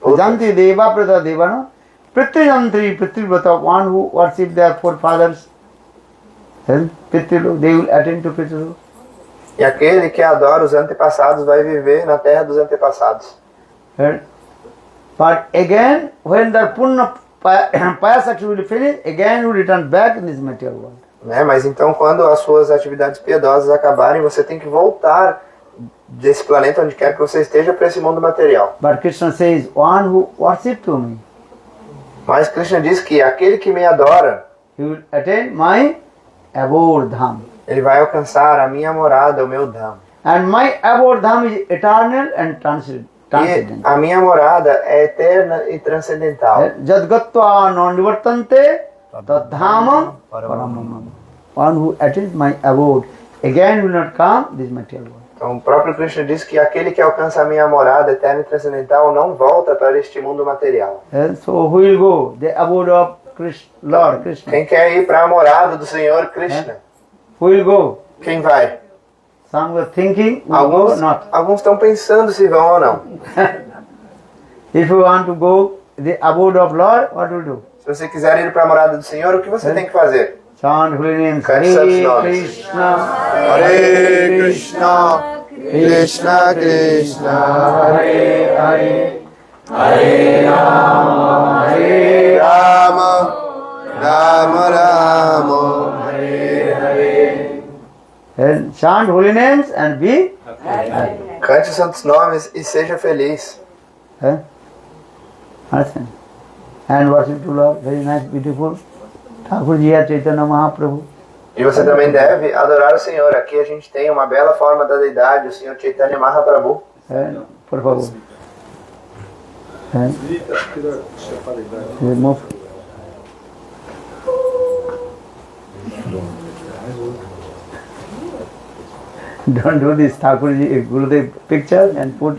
Janti Deva Prata Devana, Pritrijantri Pritrivrata, one who worship their forefathers, then Pitrilu, they will attend to Pitrilu. E aquele que adora os antepassados vai viver na terra dos antepassados. Right? But again, when the Punna pious activity will finish, again you return back in this material world. Né? Mas então, quando as suas atividades piedosas acabarem, você tem que voltar desse planeta onde quer que você esteja para esse mundo material. But Krishna says, one who worship to me, Mas Krishna diz que aquele que me adora, he will attain my abode dham. ele vai alcançar a minha morada, o meu dham. And my abode dham is eternal and transcendent. E a minha morada é eterna e transcendental. Jadgatva non-nivartante tadhamam paramam. One who attains my abode again will not come this material world. Então, o próprio Krishna diz que aquele que alcança a minha morada eterna e transcendental não volta para este mundo material. And so who will go? The abode of Krishna, Lord Krishna. Quem quer ir para a morada do Senhor Krishna? Who will go? Quem vai? Some were thinking, will go, not. Alguns estão pensando se vão ou não. If you want to go the abode of Lord, what will do? Se você quiser ir para a morada do Senhor, o que você tem que fazer? Chant holy names. Cante santos nomes. Krishna. Hare Krishna, Krishna Krishna, Hare Hare, Hare Rama, Hare Rama, Rama Rama, Hare Hare. And chant holy names and be happy. Cante os santos nomes e seja feliz. Understand? And worship to Lord, very nice, beautiful. Thakurji here, Chaitanya Mahaprabhu. E você também deve adorar o Senhor. Aqui a gente tem uma bela forma da deidade, o Senhor Chaitanya Mahaprabhu. Por favor. Move. Don't do this Thakurji, Gurudev picture and put.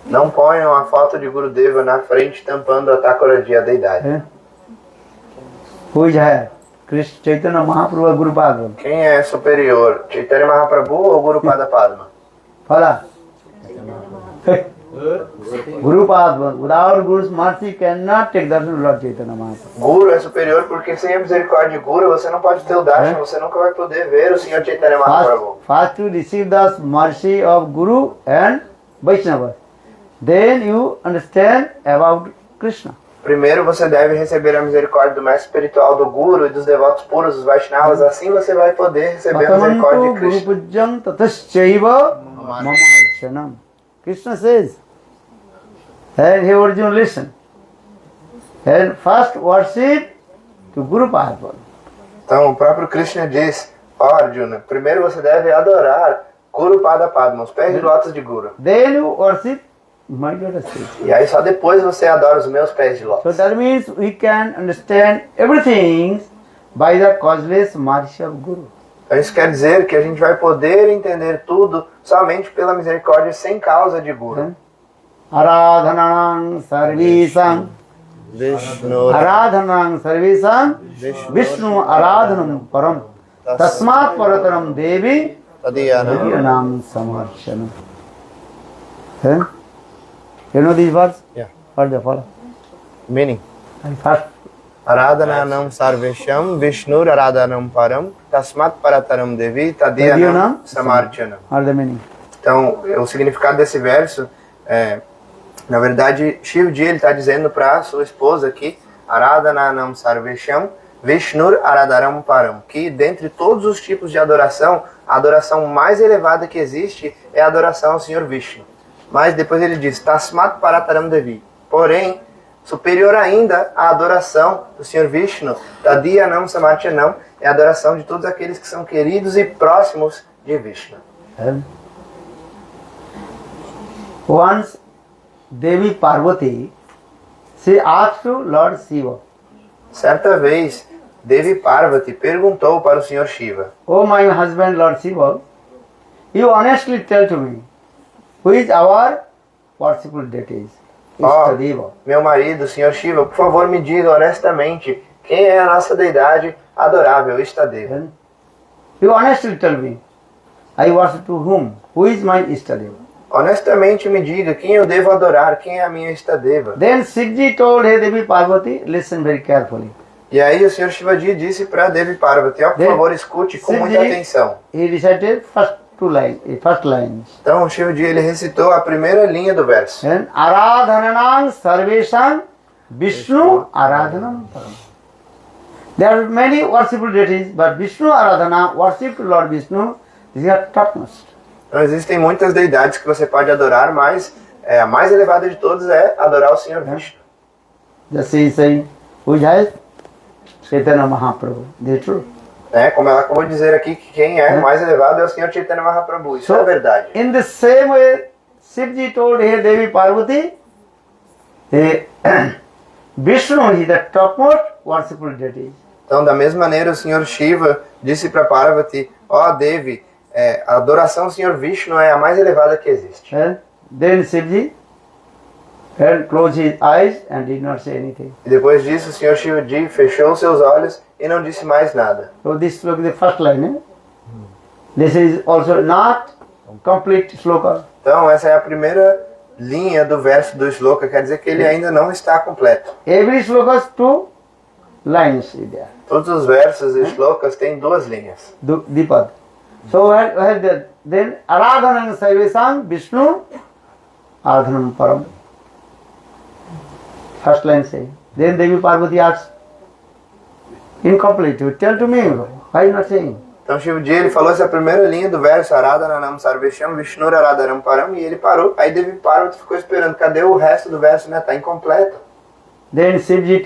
Não ponham a foto de Gurudeva na frente tampando a Thakurji, a deidade. Who is higher? Krishna Chaitanya Mahaprabhu or Guru Padma? Quem é superior, Chaitanya Mahaprabhu ou Guru Pada Padma? Fala. Guru Padma, without Guru's mercy, cannot take darshan of Lord Chaitanya Mahaprabhu. Guru é superior porque sem a misericórdia de Guru você não pode ter o darshan, você nunca vai poder ver o Senhor Chaitanya Mahaprabhu. First to receive the mercy of Guru and Vaishnava. Then you understand about Krishna. Primeiro você deve receber a misericórdia do mestre espiritual do Guru e dos devotos puros, dos Vaishnavas, assim você vai poder receber a misericórdia de Guru Krishna. Pujjam tataschaiva mama archanam. Krishna says, and he Arjuna listen. And first worship to Guru Padma. Então o próprio Krishna diz, ó Arjuna, primeiro você deve adorar Guru Pada Padma, os pés de lótus de Guru. Then you worship my lotus feet. E aí só depois você adora os meus pés de lótus. So that means we can understand everything by the causeless mercy of Guru. Então isso quer dizer que a gente vai poder entender tudo somente pela misericórdia sem causa de Guru. Aradhanang sarvisam Vishnu Aradhanang sarvisam Vishnu Aradhanam param Tasmat parataram devi Tadiyanam samarchanam. You know these words? Yeah. What they follow? Meaning. And first, Aradhananam sarvesham Vishnur Aradhanam param Tasmat parataram devi Tadiyanam samarchanam. what the meaning? Então, o significado desse verso é, na verdade, Shivji ele está dizendo para sua esposa aqui, Aradhananam sarvesham Vishnur Aradharam param, que dentre todos os tipos de adoração, a adoração mais elevada que existe é a adoração ao Senhor Vishnu. Mas depois ele diz, Tasmat parataram devi. Porém, superior ainda à adoração do Senhor Vishnu, Tadiyanam samarchanam, é a adoração de todos aqueles que são queridos e próximos de Vishnu. Once Devi Parvati, she asked to Lord Shiva, Certa vez, Devi Parvati perguntou para o Senhor Shiva, "Oh my husband Lord Shiva, you honestly tell to me, who is our worshipful deities, Istadeva?" meu marido, o Senhor Shiva, por favor me diga honestamente quem é a nossa deidade adorável, Istadeva. You honestly tell me, I worship to whom? Who is my Istadeva? honestamente me diga quem eu devo adorar, quem é a minha Istadeva. Then Shivji told Hey Devi Parvati, listen very carefully. E aí o Senhor Shivaji disse para Devi Parvati, ó, por favor, escute com muita atenção. He recited first first lines. Então o Shivaji ele recitou a primeira linha do verso. Then Aradhananam Sarvesham Vishnu Aradhanam Param. There are many worshipful deities, but Vishnu Aradhana, worship to Lord Vishnu, is your topmost. Então existem muitas deidades que você pode adorar, mas a mais elevada de todas é adorar o Senhor Vishnu. Just he is saying, who is highest? Chaitanya Mahaprabhu. This is true. Como ela acabou de dizer aqui, que quem é mais elevado é o Senhor Chaitanya Mahaprabhu. Isso é verdade. In the same way, Shivji told Hey Devi Parvati, Vishnu is the topmost worshipful deity. Então, da mesma maneira, o Senhor Shiva disse para Parvati, ó Devi, a adoração ao Senhor Vishnu é a mais elevada que existe. Then Shivji closed his eyes and did not say anything. E depois disso, o Senhor Shivaji fechou seus olhos e não disse mais nada. So this sloka is the first line. This is also not complete sloka. Então, essa é a primeira linha do verso do Shloka, quer dizer que ele ainda não está completo. Every sloka has two lines in there. Todos os versos e shlokas têm duas linhas. Dipad. So then Aradhanam Sarvesam Vishnu Aradhanam Param. First line say. Then Devi Parvati asks, incomplete, you tell to me, why you not saying? Então Shivaji ele falou essa primeira linha do verso Aradhananam Sarvesham Vishnu Aradharam Param e ele parou. Aí Devi Parvati ficou esperando, cadê o resto do verso, né? Está incompleto. Then Shivji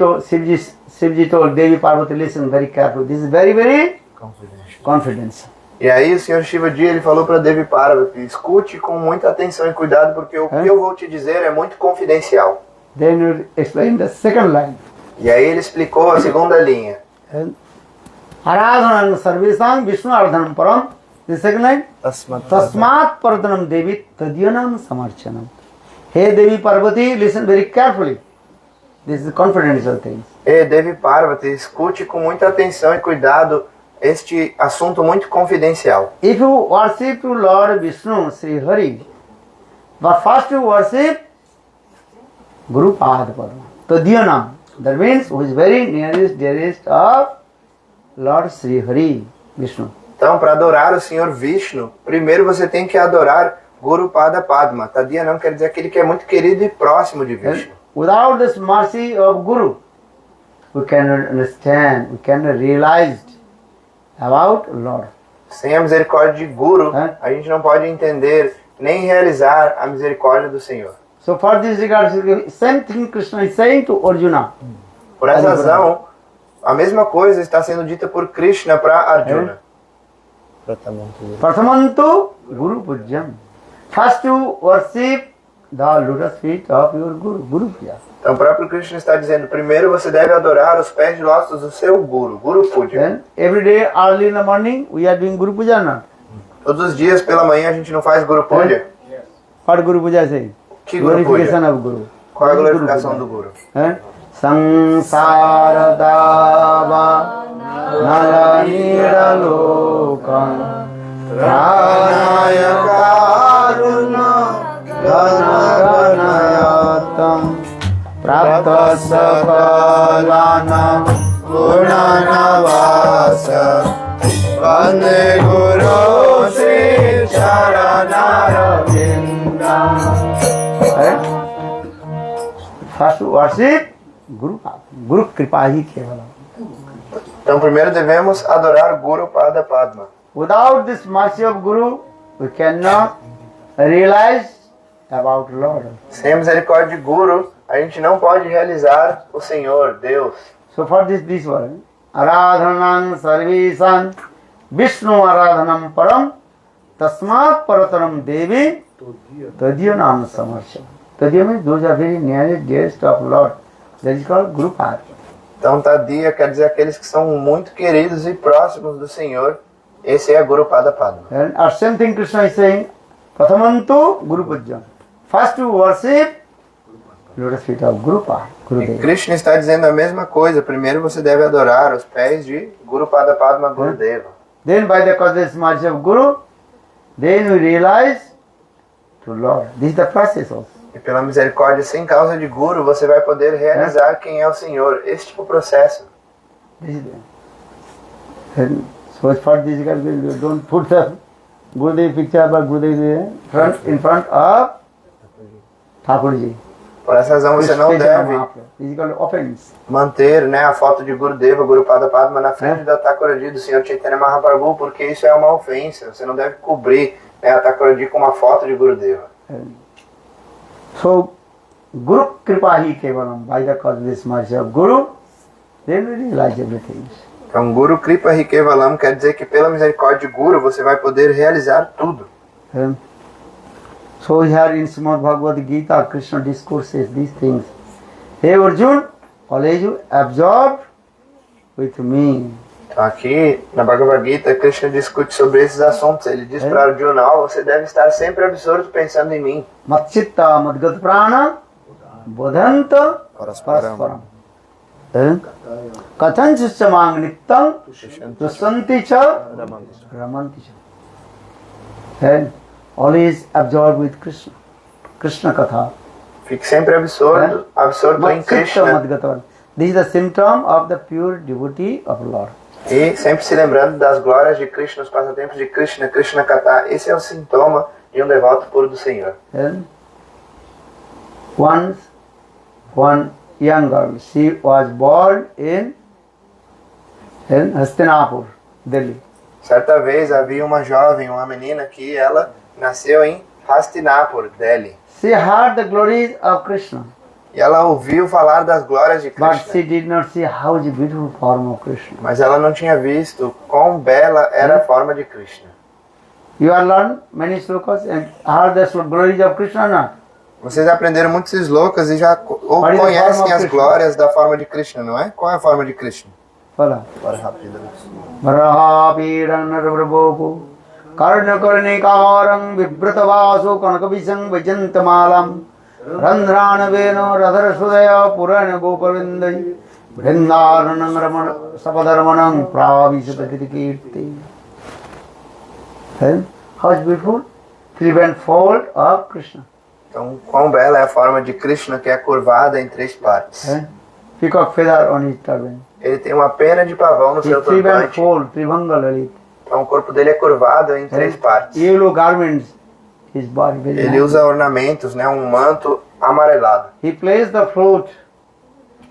told Devi Parvati, listen very carefully. This is very, very confidential. E aí o Senhor Shivaji ele falou para Devi Parvati, escute com muita atenção e cuidado porque o que eu vou te dizer é muito confidencial. Then you explain the second line. E aí ele explicou a segunda linha. Aradhanam Sarvesam Vishnu Aradhanam Param. The second line. Tasmat Paradhanam Devi Tadyanam Samarchanam. Hey Devi Parvati, listen very carefully. This is confidential thing. E Devi Parvati, escute com muita atenção e cuidado este assunto muito confidencial. If you worship to Lord Vishnu, Sri Hari, but first you worship Guru Pada Padma. Tadyanam. That means who is very nearest, dearest of Lord Sri Hari, Vishnu. Então, para adorar o Senhor Vishnu, primeiro você tem que adorar Guru Pada Padma. Tadyanam quer dizer aquele que é muito querido e próximo de Vishnu. Without this mercy of Guru, we cannot understand, we cannot realize about Lord. Sem a misericórdia de Guru, a gente não pode entender nem realizar a misericórdia do Senhor. So for this regard, same thing Krishna is saying to Arjuna. Por essa razão, a mesma coisa está sendo dita por Krishna para Arjuna. Prathamantu Guru Pujyam. First you worship the lotus feet of your Guru, Guru Puja. Então o próprio Krishna está dizendo, primeiro você deve adorar os pés de lótus do seu Guru, Guru Puja. Then every day early in the morning we are doing Guru Puja now. Todos os dias pela manhã a gente não faz Guru Puja? What Guru Puja say? Que Guru Glorification Puja? of Guru. Qual é a glorificação do Guru? Sansara dava nalanira lokam pranaya karuna ganaganayatam prapta sakalana gunanavasa vande guru sri charanarvindam. First worship Guru Kripa hi kevala. Então primeiro devemos adorar Guru Pada Padma. Without this mercy of Guru, we cannot realize about Lord. Sem a misericórdia de Guru, a gente não pode realizar o Senhor, Deus. So for this one, Aradhanam Sarvesan Vishnu Aradhanam Param Tasmat Parataram Devi Tadyanam Samarcha. Tadya means those are very nearest, dearest of Lord. That is called Guru Pada. Então Tadya quer dizer aqueles que são muito queridos e próximos do Senhor. Esse é Guru Pada Padma. And same thing Krishna is saying, Prathamantu Guru Pujyam. First you worship lotus feet of Guru Pada, Guru E Deva. Krishna está dizendo a mesma coisa. Primeiro você deve adorar os pés de Guru Pada Padma Guru Deva. Then by the causeless mercy of Guru, then we realize to Lord. This is the process also. E pela misericórdia, sem causa de guru, você vai poder realizar quem é o Senhor. Este tipo de processo. This is and so for this you don't put the Gurudev picture but Gurudev in front of Thakurji. Por essa razão, você não deve This is called offense. manter, né, a foto de Gurudeva, Guru Pada Padma na frente da Thakurji do Senhor Chaitanya Mahaprabhu, porque isso é uma ofensa. Você não deve cobrir, né, a Thakurji com uma foto de Gurudeva. So Guru Kripahi Kevalam, by the cause of this mercy of Guru, then we realize everything. Então, Guru Kripa Hikevalam quer dizer que pela misericórdia de Guru você vai poder realizar tudo. So here in Srimad Bhagavad Gita, Krishna discourses these things. Hey Arjun, always you absorb with me. Então, aqui na Bhagavad Gita, Krishna discute sobre esses assuntos. Ele diz para Arjuna, você deve estar sempre absorto pensando em mim. Matchitta madgat prana bodhanta parasparam. Kathanchuscha mang nittam tusanti cha ramanti cha. And always absorbed with Krishna. Krishna Katha. Fique sempre absorto em Krishna. This is the symptom of the pure devotee of Lord. E sempre se lembrando das glórias de Krishna, os passatempos de Krishna, Krishna Katha. Esse é o sintoma de um devoto puro do Senhor. And once one young girl, she was born in Hastinapur, Delhi. Certa vez havia uma jovem, uma menina, que ela nasceu em Hastinapur, Delhi. She heard the glories of Krishna, E ela ouviu falar das glórias de but she Krishna. did not see how the beautiful form of Krishna. Mas ela não tinha visto quão bela era a forma de Krishna. You are learned many slokas and heard the glories of Krishna or not? Vocês aprenderam muitos slokas e já conhecem as glórias da forma de Krishna, não é? Qual é a forma de Krishna? Fala. Varahapiran narvrabhoku karnakarnikaram vibratavaso kanakabhisang vajantamalam randranaveno radharasudaya purana gopavindai vrindaranam ramana sapadaramanam pravishatakirti. How is beautiful? Three-fold of Krishna. Então, quão bela é a forma de Krishna, que é curvada em três partes. Peacock feather on his turban. Ele tem uma pena de pavão no seu turbante. Three-fold, Trivanga Lalit. Então, o corpo dele é curvado em três partes. Yellow garments, his body very Ele nice. usa ornamentos, né, um manto amarelado. He plays the flute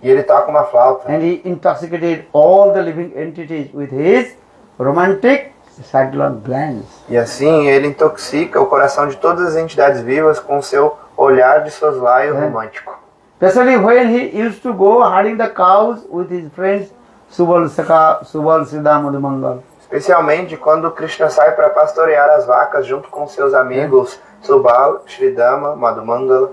E ele toca uma flauta. and he intoxicated all the living entities with his romantic sidelong glance. E assim, ele intoxica o coração de todas as entidades vivas com seu olhar de soslaio romântico. Especially when he used to go herding the cows with his friends Subal Saka, Subal Siddha Madhumangal. Especialmente quando Krishna sai para pastorear as vacas junto com seus amigos Subal, Shridama, Madhumangala.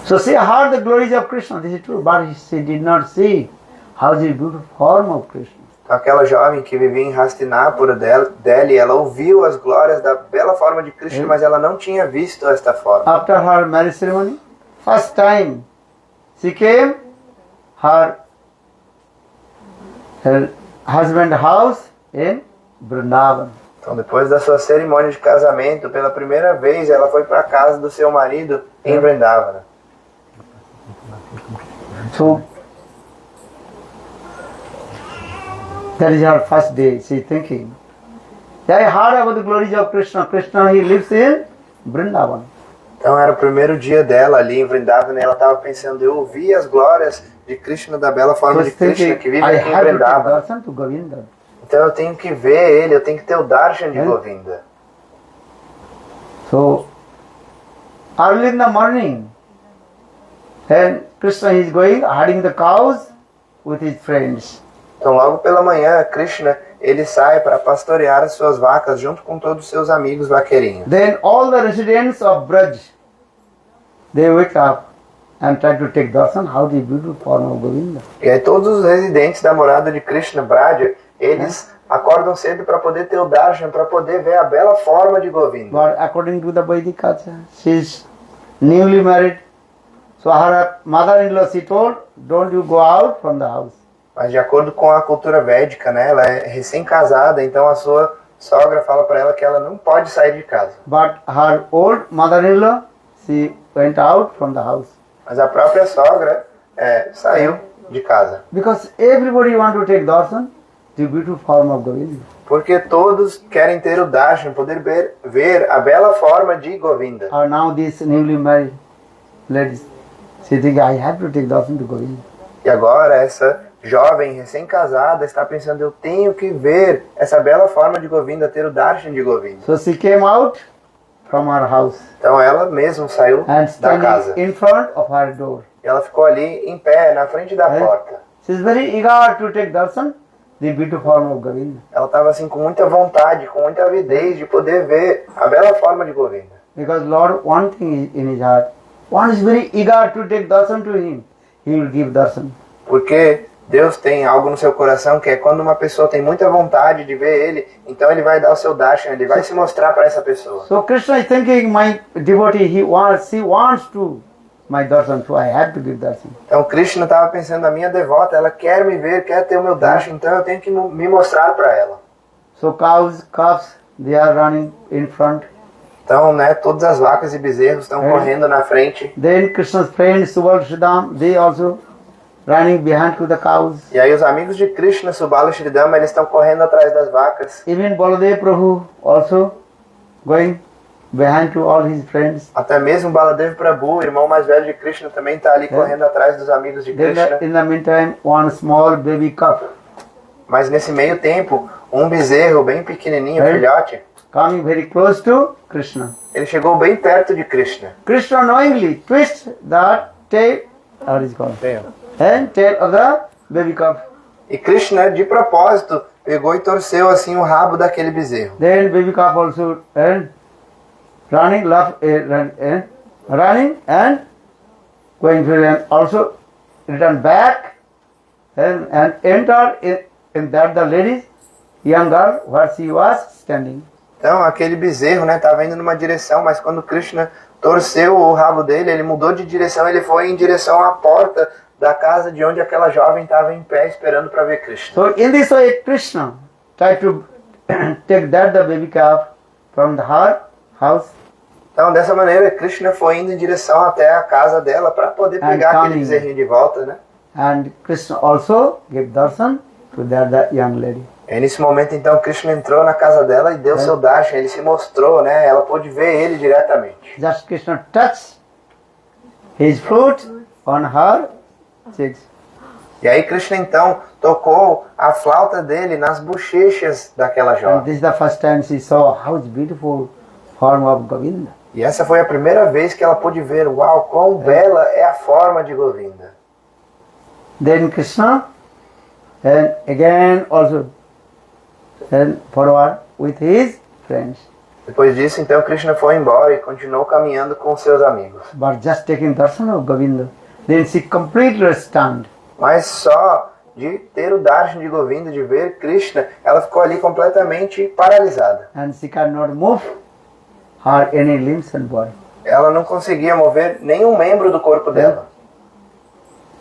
So she heard the glories of Krishna, this is true, but she did not see how the beautiful form of Krishna. Aquela jovem que vivia em Hastinapura, Delhi, ela ouviu as glórias da bela forma de Krishna, mas ela não tinha visto esta forma. After her marriage ceremony, first time she came, her husband's house in Vrindavan. Então, depois da sua cerimônia de casamento, pela primeira vez, ela foi para a casa do seu marido em Vrindavana. So, that is her first day. She is thinking, I heard about the glories of Krishna. Krishna, he lives in Vrindavan. Então, era o primeiro dia dela ali em Vrindavana e ela estava pensando, eu ouvi as glórias de Krishna, da bela forma She de was Krishna thinking, que vive I aqui em have to take Vrindavana. darshan to Govinda. Então, eu tenho que ver ele, eu tenho que ter o darshan de Govinda. So, early in the morning, and Krishna is going herding the cows with his friends. Então, logo pela manhã, Krishna, ele sai para pastorear as suas vacas junto com todos os seus amigos vaqueirinhos. Then all the residents of Braj, they wake up and try to take darshan, how the beautiful form of Govinda. E aí todos os residentes da morada de Krishna, Braja, eles acordam cedo para poder ter o darshan, para poder ver a bela forma de Govinda. But according to the Vedic culture, she is newly married. So her mother-in-law, she told, don't you go out from the house. Mas de acordo com a cultura védica, né, ela é recém-casada, então a sua sogra fala para ela que ela não pode sair de casa. But her old mother-in-law, she went out from the house. Mas a própria sogra saiu de casa. Because everybody want to take darshan, the beautiful form of Govinda. Porque todos querem ter o darshan, poder ver a bela forma de Govinda. Or now these newly married ladies, she think I have to take darshan to Govinda. E agora essa jovem recém-casada está pensando, eu tenho que ver essa bela forma de Govinda, ter o darshan de Govinda. So she came out from her house Então ela mesma saiu and da casa. standing in front of her door. E ela ficou ali em pé, na frente da porta. She is very eager to take darshan, the beautiful form of Govinda. Ela estava assim com muita vontade, com muita avidez de poder ver a bela forma de Govinda. Because Lord, one thing is in his heart, one is very eager to take darshan to him, he will give darshan. Porque Deus tem algo no seu coração que é quando uma pessoa tem muita vontade de ver Ele, então Ele vai dar o seu darshan, Ele vai se mostrar para essa pessoa. So Krishna is thinking, my devotee, she wants to my darshan, so I have to give darshan. Então Krishna estava pensando, a minha devota, ela quer me ver, quer ter o meu darshan, então eu tenho que me mostrar para ela. So calves, they are running in front. Então, né, todas as vacas e bezerros estão correndo na frente. Then Krishna's friends, Subal they also running behind to the cows. E aí os amigos de Krishna, Subala e Shridama, eles estão correndo atrás das vacas. Even Baladev Prabhu also going behind to all his friends. Até mesmo Baladev Prabhu, o irmão mais velho de Krishna, também está ali correndo atrás dos amigos de Then Krishna. in the meantime, one small baby calf Mas nesse meio tempo, um bezerro bem pequenininho, filhote, coming very close to Krishna. ele chegou bem perto de Krishna. Krishna knowingly twists the tail, how is it called? And tail of the baby calf. E Krishna, de propósito, pegou e torceu assim o rabo daquele bezerro. Then baby calf also running and going to and also return back and enter in that the ladies, young girl, where she was standing. Então aquele bezerro, né, estava indo numa direção, mas quando Krishna torceu o rabo dele, ele mudou de direção, ele foi em direção à porta da casa de onde aquela jovem estava em pé esperando para ver Krishna. So in this way, Krishna tried to take that the baby calf from her house Então dessa maneira Krishna foi indo em direção até a casa dela para poder pegar aquele coming. bezerrinho de volta, né? and Krishna also gave darshan to that the young lady. E nesse momento então Krishna entrou na casa dela e deu seu darshan, ele se mostrou, né? Ela pôde ver ele diretamente. Just Krishna touched his foot on her cheeks. E aí Krishna então tocou a flauta dele nas bochechas daquela And jovem. this is the first time she saw how beautiful form of Govinda. E essa foi a primeira vez que ela pôde ver, uau, quão bela é a forma de Govinda. Then Krishna and again also and forward with his friends. Depois disso, então, Krishna foi embora e continuou caminhando com seus amigos. But just taking darshan of Govinda, then she completely stunned. Mas só de ter o darshan de Govinda, de ver Krishna, ela ficou ali completamente paralisada. And she cannot move her any limbs and body. Ela não conseguia mover nenhum membro do corpo dela.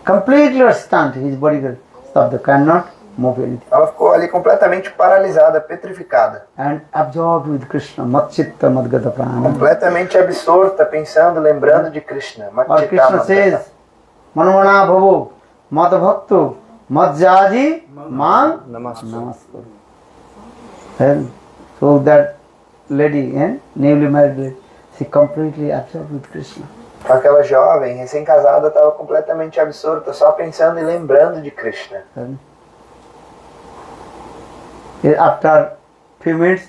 Completely stunned, his body stopped, cannot move anything. Ela ficou ali completamente paralisada, petrificada. And absorbed with Krishna, Matchitta Madgata Prana. Completamente absorta, pensando, lembrando de Krishna. Or Matchita Krishna Madhata. says, Manamana Bhavu, Mat Bhaktu, Mat Jaji, Man Namaskar. And so that lady, newly married lady, she completely absorbed with Krishna. Aquela jovem, recém-casada, estava completamente absorta, só pensando e lembrando de Krishna. And after few minutes,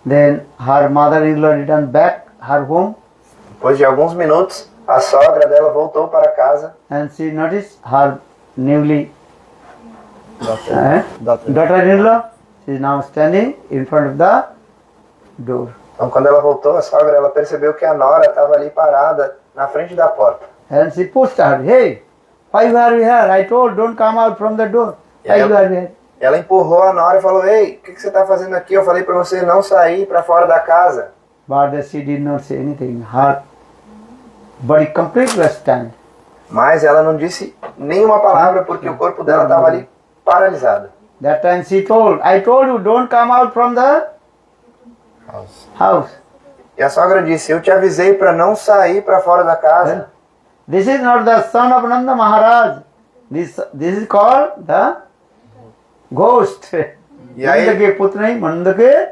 then her mother-in-law returned back her home, Depois de alguns minutos, a sogra dela voltou para casa. and she noticed her newly daughter-in-law. She is now standing in front of the door. Então, quando ela voltou, a sogra, ela percebeu que a nora estava ali parada na frente da porta. And she pushed her, hey, why you are here? I told, don't come out from the door. Why Yeah. you are here? Ela empurrou a nora e falou, ei, o que você está fazendo aqui? Eu falei para você não sair para fora da casa. But she did not say anything. Her body completely stand. Mas ela não disse nenhuma palavra porque o corpo dela estava ali paralisado. That time she told, I told you, don't come out from the house. E a sogra disse, eu te avisei para não sair para fora da casa. This is not the son of Nanda Maharaj. This is called the ghost. E aí- Nanda ke putra nahi, Nanda ke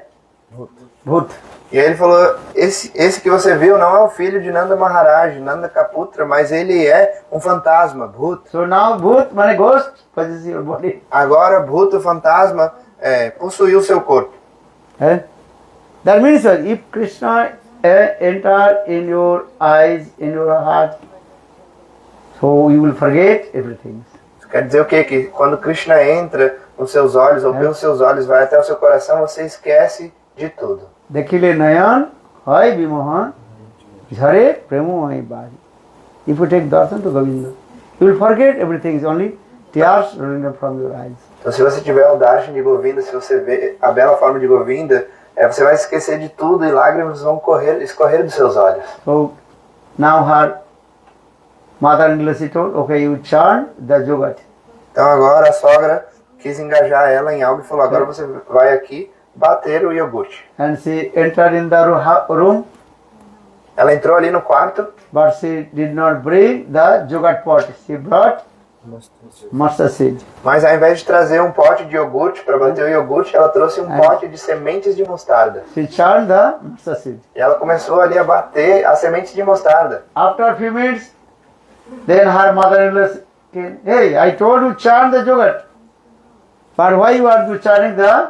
bhut. E aí ele falou, esse que você viu não é o filho de Nanda Maharaj, Nanda Kaputra, mas ele é um fantasma, Bhut. So now bhut, mane ghost, possesses your body. Agora Bhut, o fantasma, possuiu seu corpo. Eh? That means that if Krishna enter in your eyes, in your heart, so you will forget everything. Isso quer dizer o quê? Que quando Krishna entra nos seus olhos, ou pelos seus olhos, vai até o seu coração, você esquece de tudo. Dekhile nayan, hai vimohan, jhare premo hai bari. If you take darshan to Govinda, you will forget everything. It's only tears rolling from your eyes. Então se você tiver o darshan de Govinda, se você vê a bela forma de Govinda, você vai esquecer de tudo e lágrimas vão escorrer dos seus olhos. So now her mother-in-law she told, okay, you chant the Jugat. Então agora a sogra quis engajar ela em algo e falou, agora você vai aqui bater o iogurte. And she entered in the room, Ela entrou ali no quarto, but she did not bring the Jugat pot. She brought mustard seed. mas ao invés de trazer um pote de iogurte para bater o iogurte, ela trouxe um pote de sementes de mostarda. She churned the mustard seed. E ela começou ali a bater as sementes de mostarda. After a few minutes, then her mother-in-law came, hey, I told you chant the Jugat. But why you are chanting the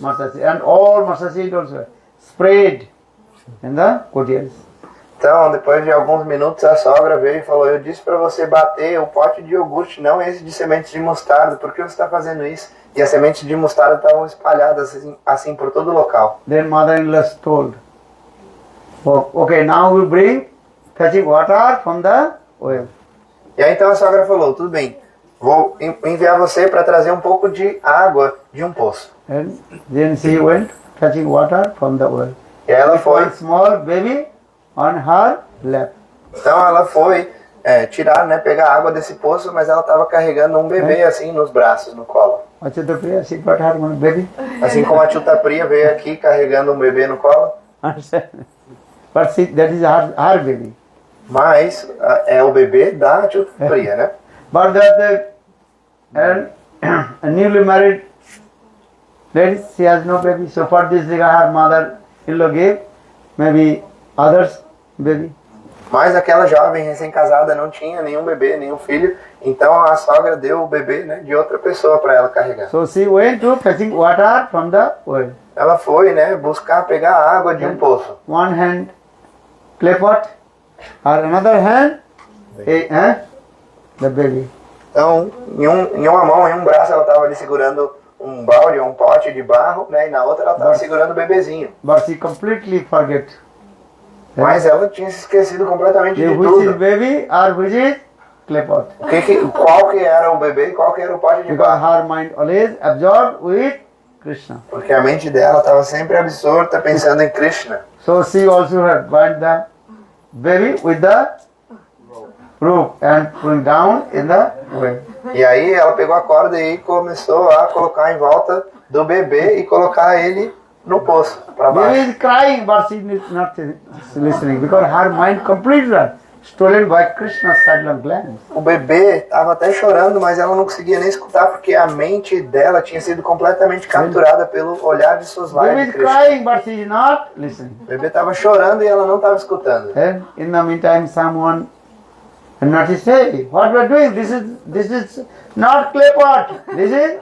mustard seed? And all mustard seed also spread in the courtyards. Então, depois de alguns minutos, a sogra veio e falou, eu disse para você bater o pote de iogurte, não esse de sementes de mostarda. Por que você está fazendo isso? E as sementes de mostarda estavam espalhadas assim por todo o local. Then mother-in-law told, oh, okay, now we bring fetching water from the well. E aí então a sogra falou, tudo bem, vou enviar você para trazer um pouco de água de um poço. And then she went fetching water from the well. E aí ela foi, One small baby on her lap. então ela foi tirar, né, pegar água desse poço, mas ela estava carregando um bebê assim nos braços, no colo. Achyuta Priya, she got her one baby. Assim como a Chuta Priya veio aqui carregando um bebê no colo, Understand? But see, that is her baby. mas é o bebê da Chuta Priya, né? But and a newly married lady, she has no baby. So for this, her mother-in-law gave maybe others baby. Mas aquela jovem recém-casada não tinha nenhum bebê, nenhum filho, então a sogra deu o bebê, né, de outra pessoa para ela carregar. So she went to fetching water from the well. Ela foi, né, buscar pegar água de um poço. One hand clay pot, or another hand the baby. Então, em uma mão, em um braço, ela estava ali segurando um balde ou um pote de barro, né, e na outra ela estava segurando o bebezinho. But she completely forget. Mas ela tinha se esquecido completamente de Which is tudo. baby or which is clay pot. Qual que era o bebê e qual que era o pote de Because barro. her mind always absorbed with Krishna. Porque a mente dela estava sempre absorta pensando em Krishna. So she also had bind the baby with the rope and pulling down in the well. E aí ela pegou a corda e começou a colocar em volta do bebê e colocar ele no poço, para Baby baixo. is crying, but she is not listening because her mind completely stolen by Krishna's sidelong glance. O bebê estava até chorando, mas ela não conseguia nem escutar porque a mente dela tinha sido completamente capturada pelo olhar de seus Baby lábios. is crying, but she is not listening. O bebê estava chorando e ela não estava escutando. And in the meantime, someone noticed, hey, what we are doing? This is not clay pot. This is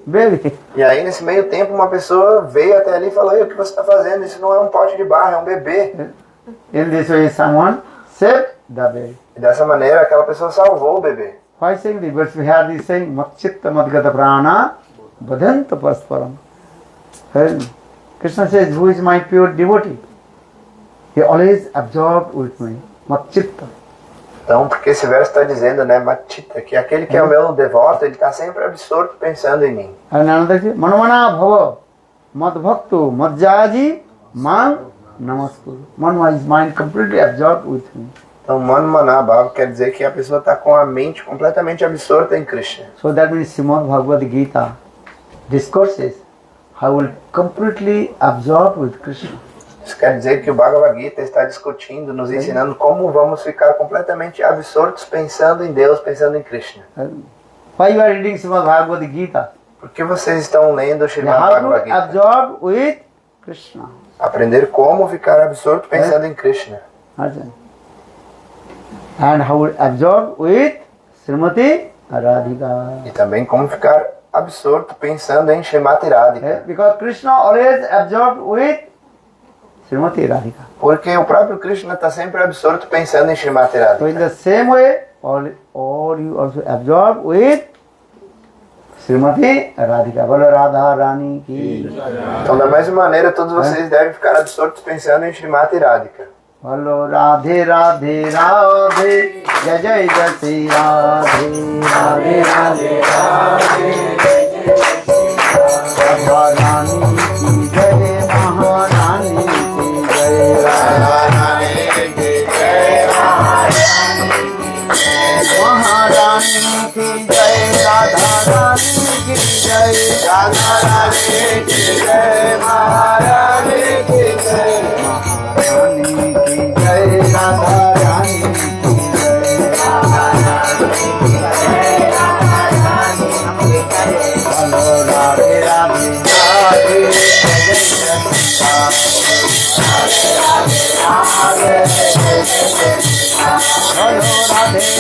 baby. E aí, nesse meio tempo, uma pessoa veio até ali e falou, "Ei, o que você está fazendo? Isso não é um pote de barro, é um bebê." In this way, someone saved the baby. E dessa maneira, aquela pessoa salvou o bebê. Why saying this? But we have this saying, Makchitta Madgata Prana Badhanta Pasparam. And Krishna says, who is my pure devotee? He always absorbed with me. Makchitta. Então, porque esse verso está dizendo, né, Matita, que aquele que é o meu devoto, ele está sempre absorto pensando em mim. And another thing, Manamana Bhava Madbhaktu Madjaji Man Namaskuru. Manma is mind completely absorbed with me. Então, Manmanabhava quer dizer que a pessoa está com a mente completamente absorta em Krishna. So that means Srimad Bhagavad Gita discourses, I will completely absorb with Krishna. Isso quer dizer que o Bhagavad Gita está discutindo, nos ensinando como vamos ficar completamente absortos pensando em Deus, pensando em Krishna. Why you are reading Srimad Bhagavad Gita? Por que vocês estão lendo o Srimad How Bhagavad to Gita? absorb with Krishna. Aprender como ficar absorto pensando em Krishna. And how to absorb with Srimati Radhika. E também como ficar absorto pensando em Srimati Radhika. Because Krishna always absorbed with Srimati Radhika. Porque o próprio Krishna está sempre absorto pensando em Srimati So in Radhika. the same way, all you also absorb with Srimati Radhika. Bolo Radha Rani ki. Então, da mesma maneira, todos vocês devem ficar absortos pensando em Srimati Radhika. Bolo Radhe Radhe Radhe Jai Jai Jai Radhe Radhe Radhe Radhe Radha Rani ki Jai Maharani ki Jai Radha Rani ki Jai Maharani ki Jai Radha Rani ki Jai Radha Rani ki Jai Maharani ki Jai Maharani ki Jai Radha Rani ki Jai Bolo Radhe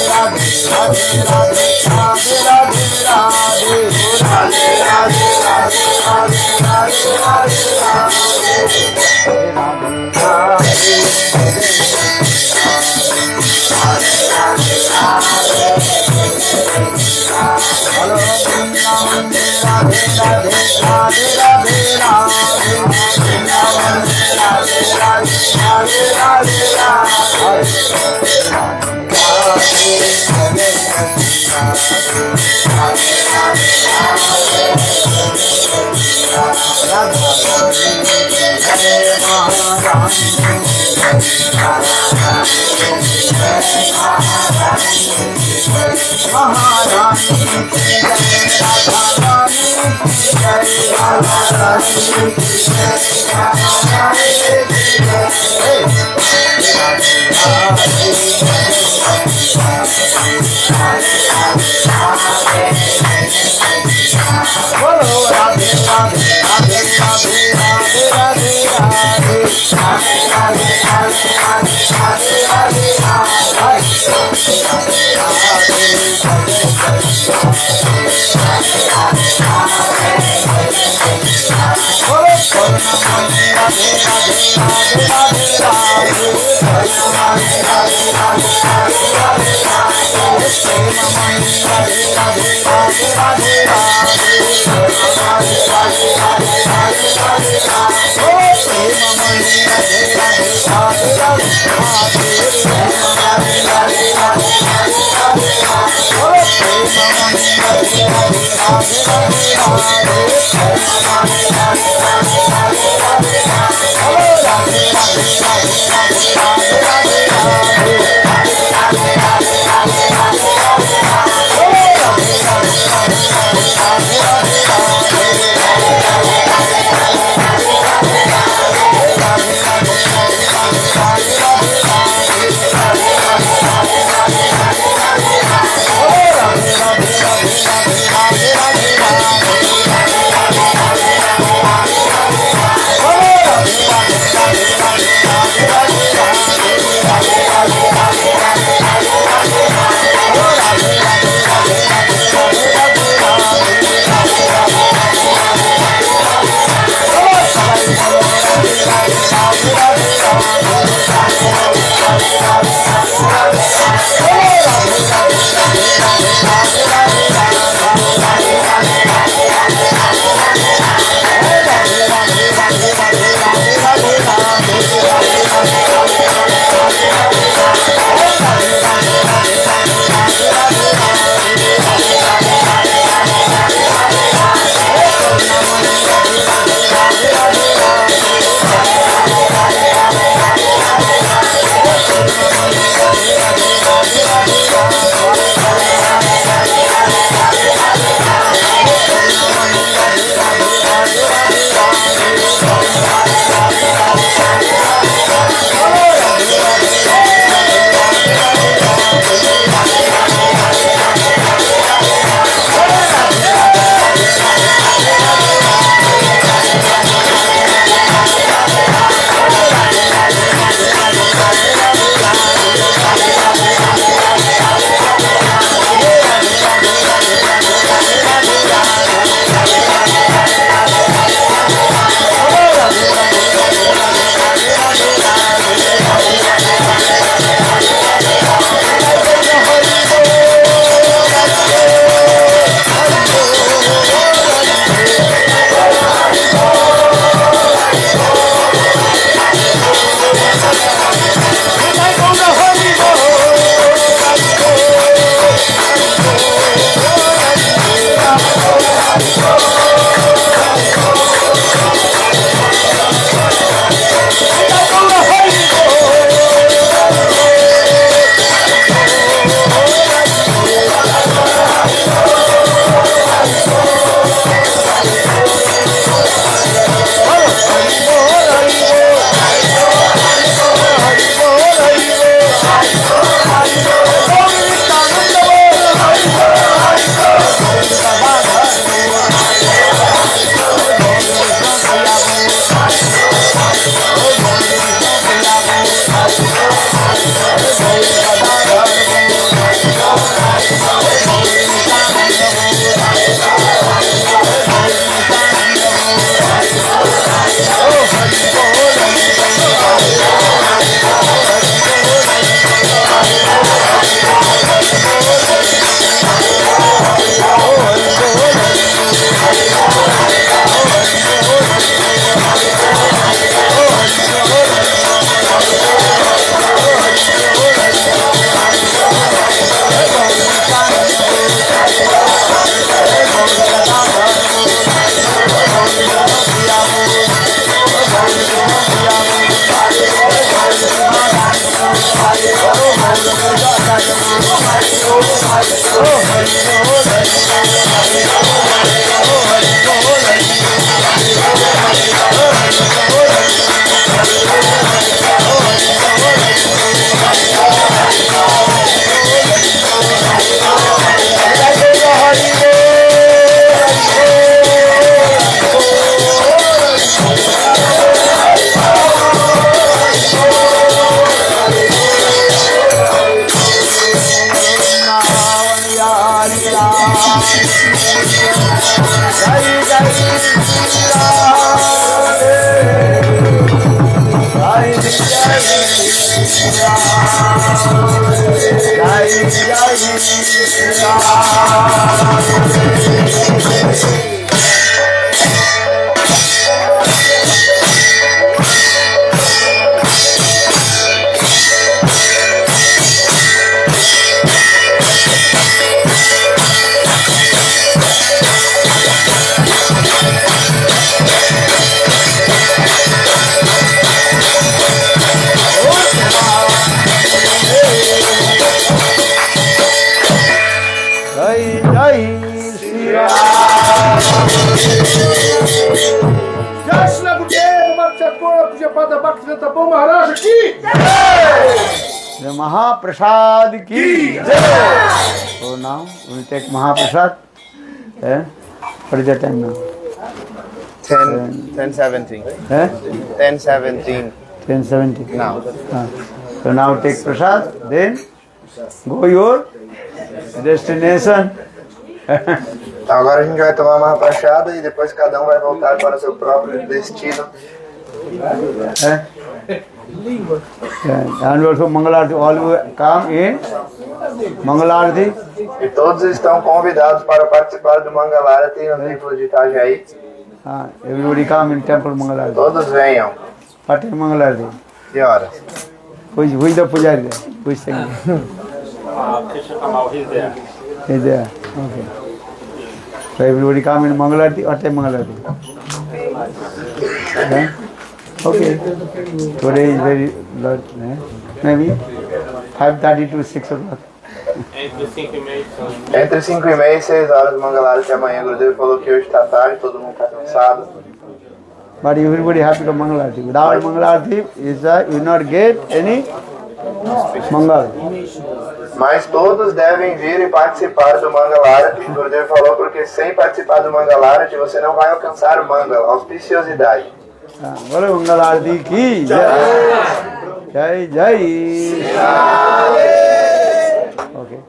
Radhe Radhe Pujyapada Bhaktivedanta Prabhu Maharaj ki The Mahaprasad ki jai. So now we will take Mahaprasad. What is the time now? 10:17. 10:17 10:70. now. So now take prasad, then go your destination. Então agora a gente vai tomar uma prachada e depois cada um vai voltar para o seu próprio destino. And also Mangalarti, all you come in Mangalarti. E todos estão convidados para participar do Mangalarati no templo de Itajaí. Everybody come in temple Mangalarti. Todos venham. What is Mangalarti? Que horas? Who is the pujari there? Who is singing? Krishna Kamal, he's there. Is there? Okay. So everybody come in Mangalarti. What time Mangalarti? Okay. Today is very late. Maybe 5:30 to 6 o'clock. Entre 5 e meia. Entre 5 e meia e 6 horas do Mangalarati amanhã. O Gurudev falou que hoje está tarde, todo mundo está cansado. But everybody happy to Mangalarti. Without Mangalarti, you not get any Mangal. Mas todos devem vir e participar do Mangalarati. O Gurudev falou porque sem participar do Mangalarati você não vai alcançar o Mangala, auspiciosidade. Bolo Mangalarti ki jai. Jai jai. Okay.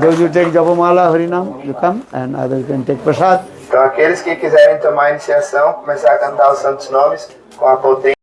Those who take Japamala, Harinam, you come, and others can take Prasad. Então aqueles que quiserem tomar a iniciação, começar a cantar os santos nomes com a potência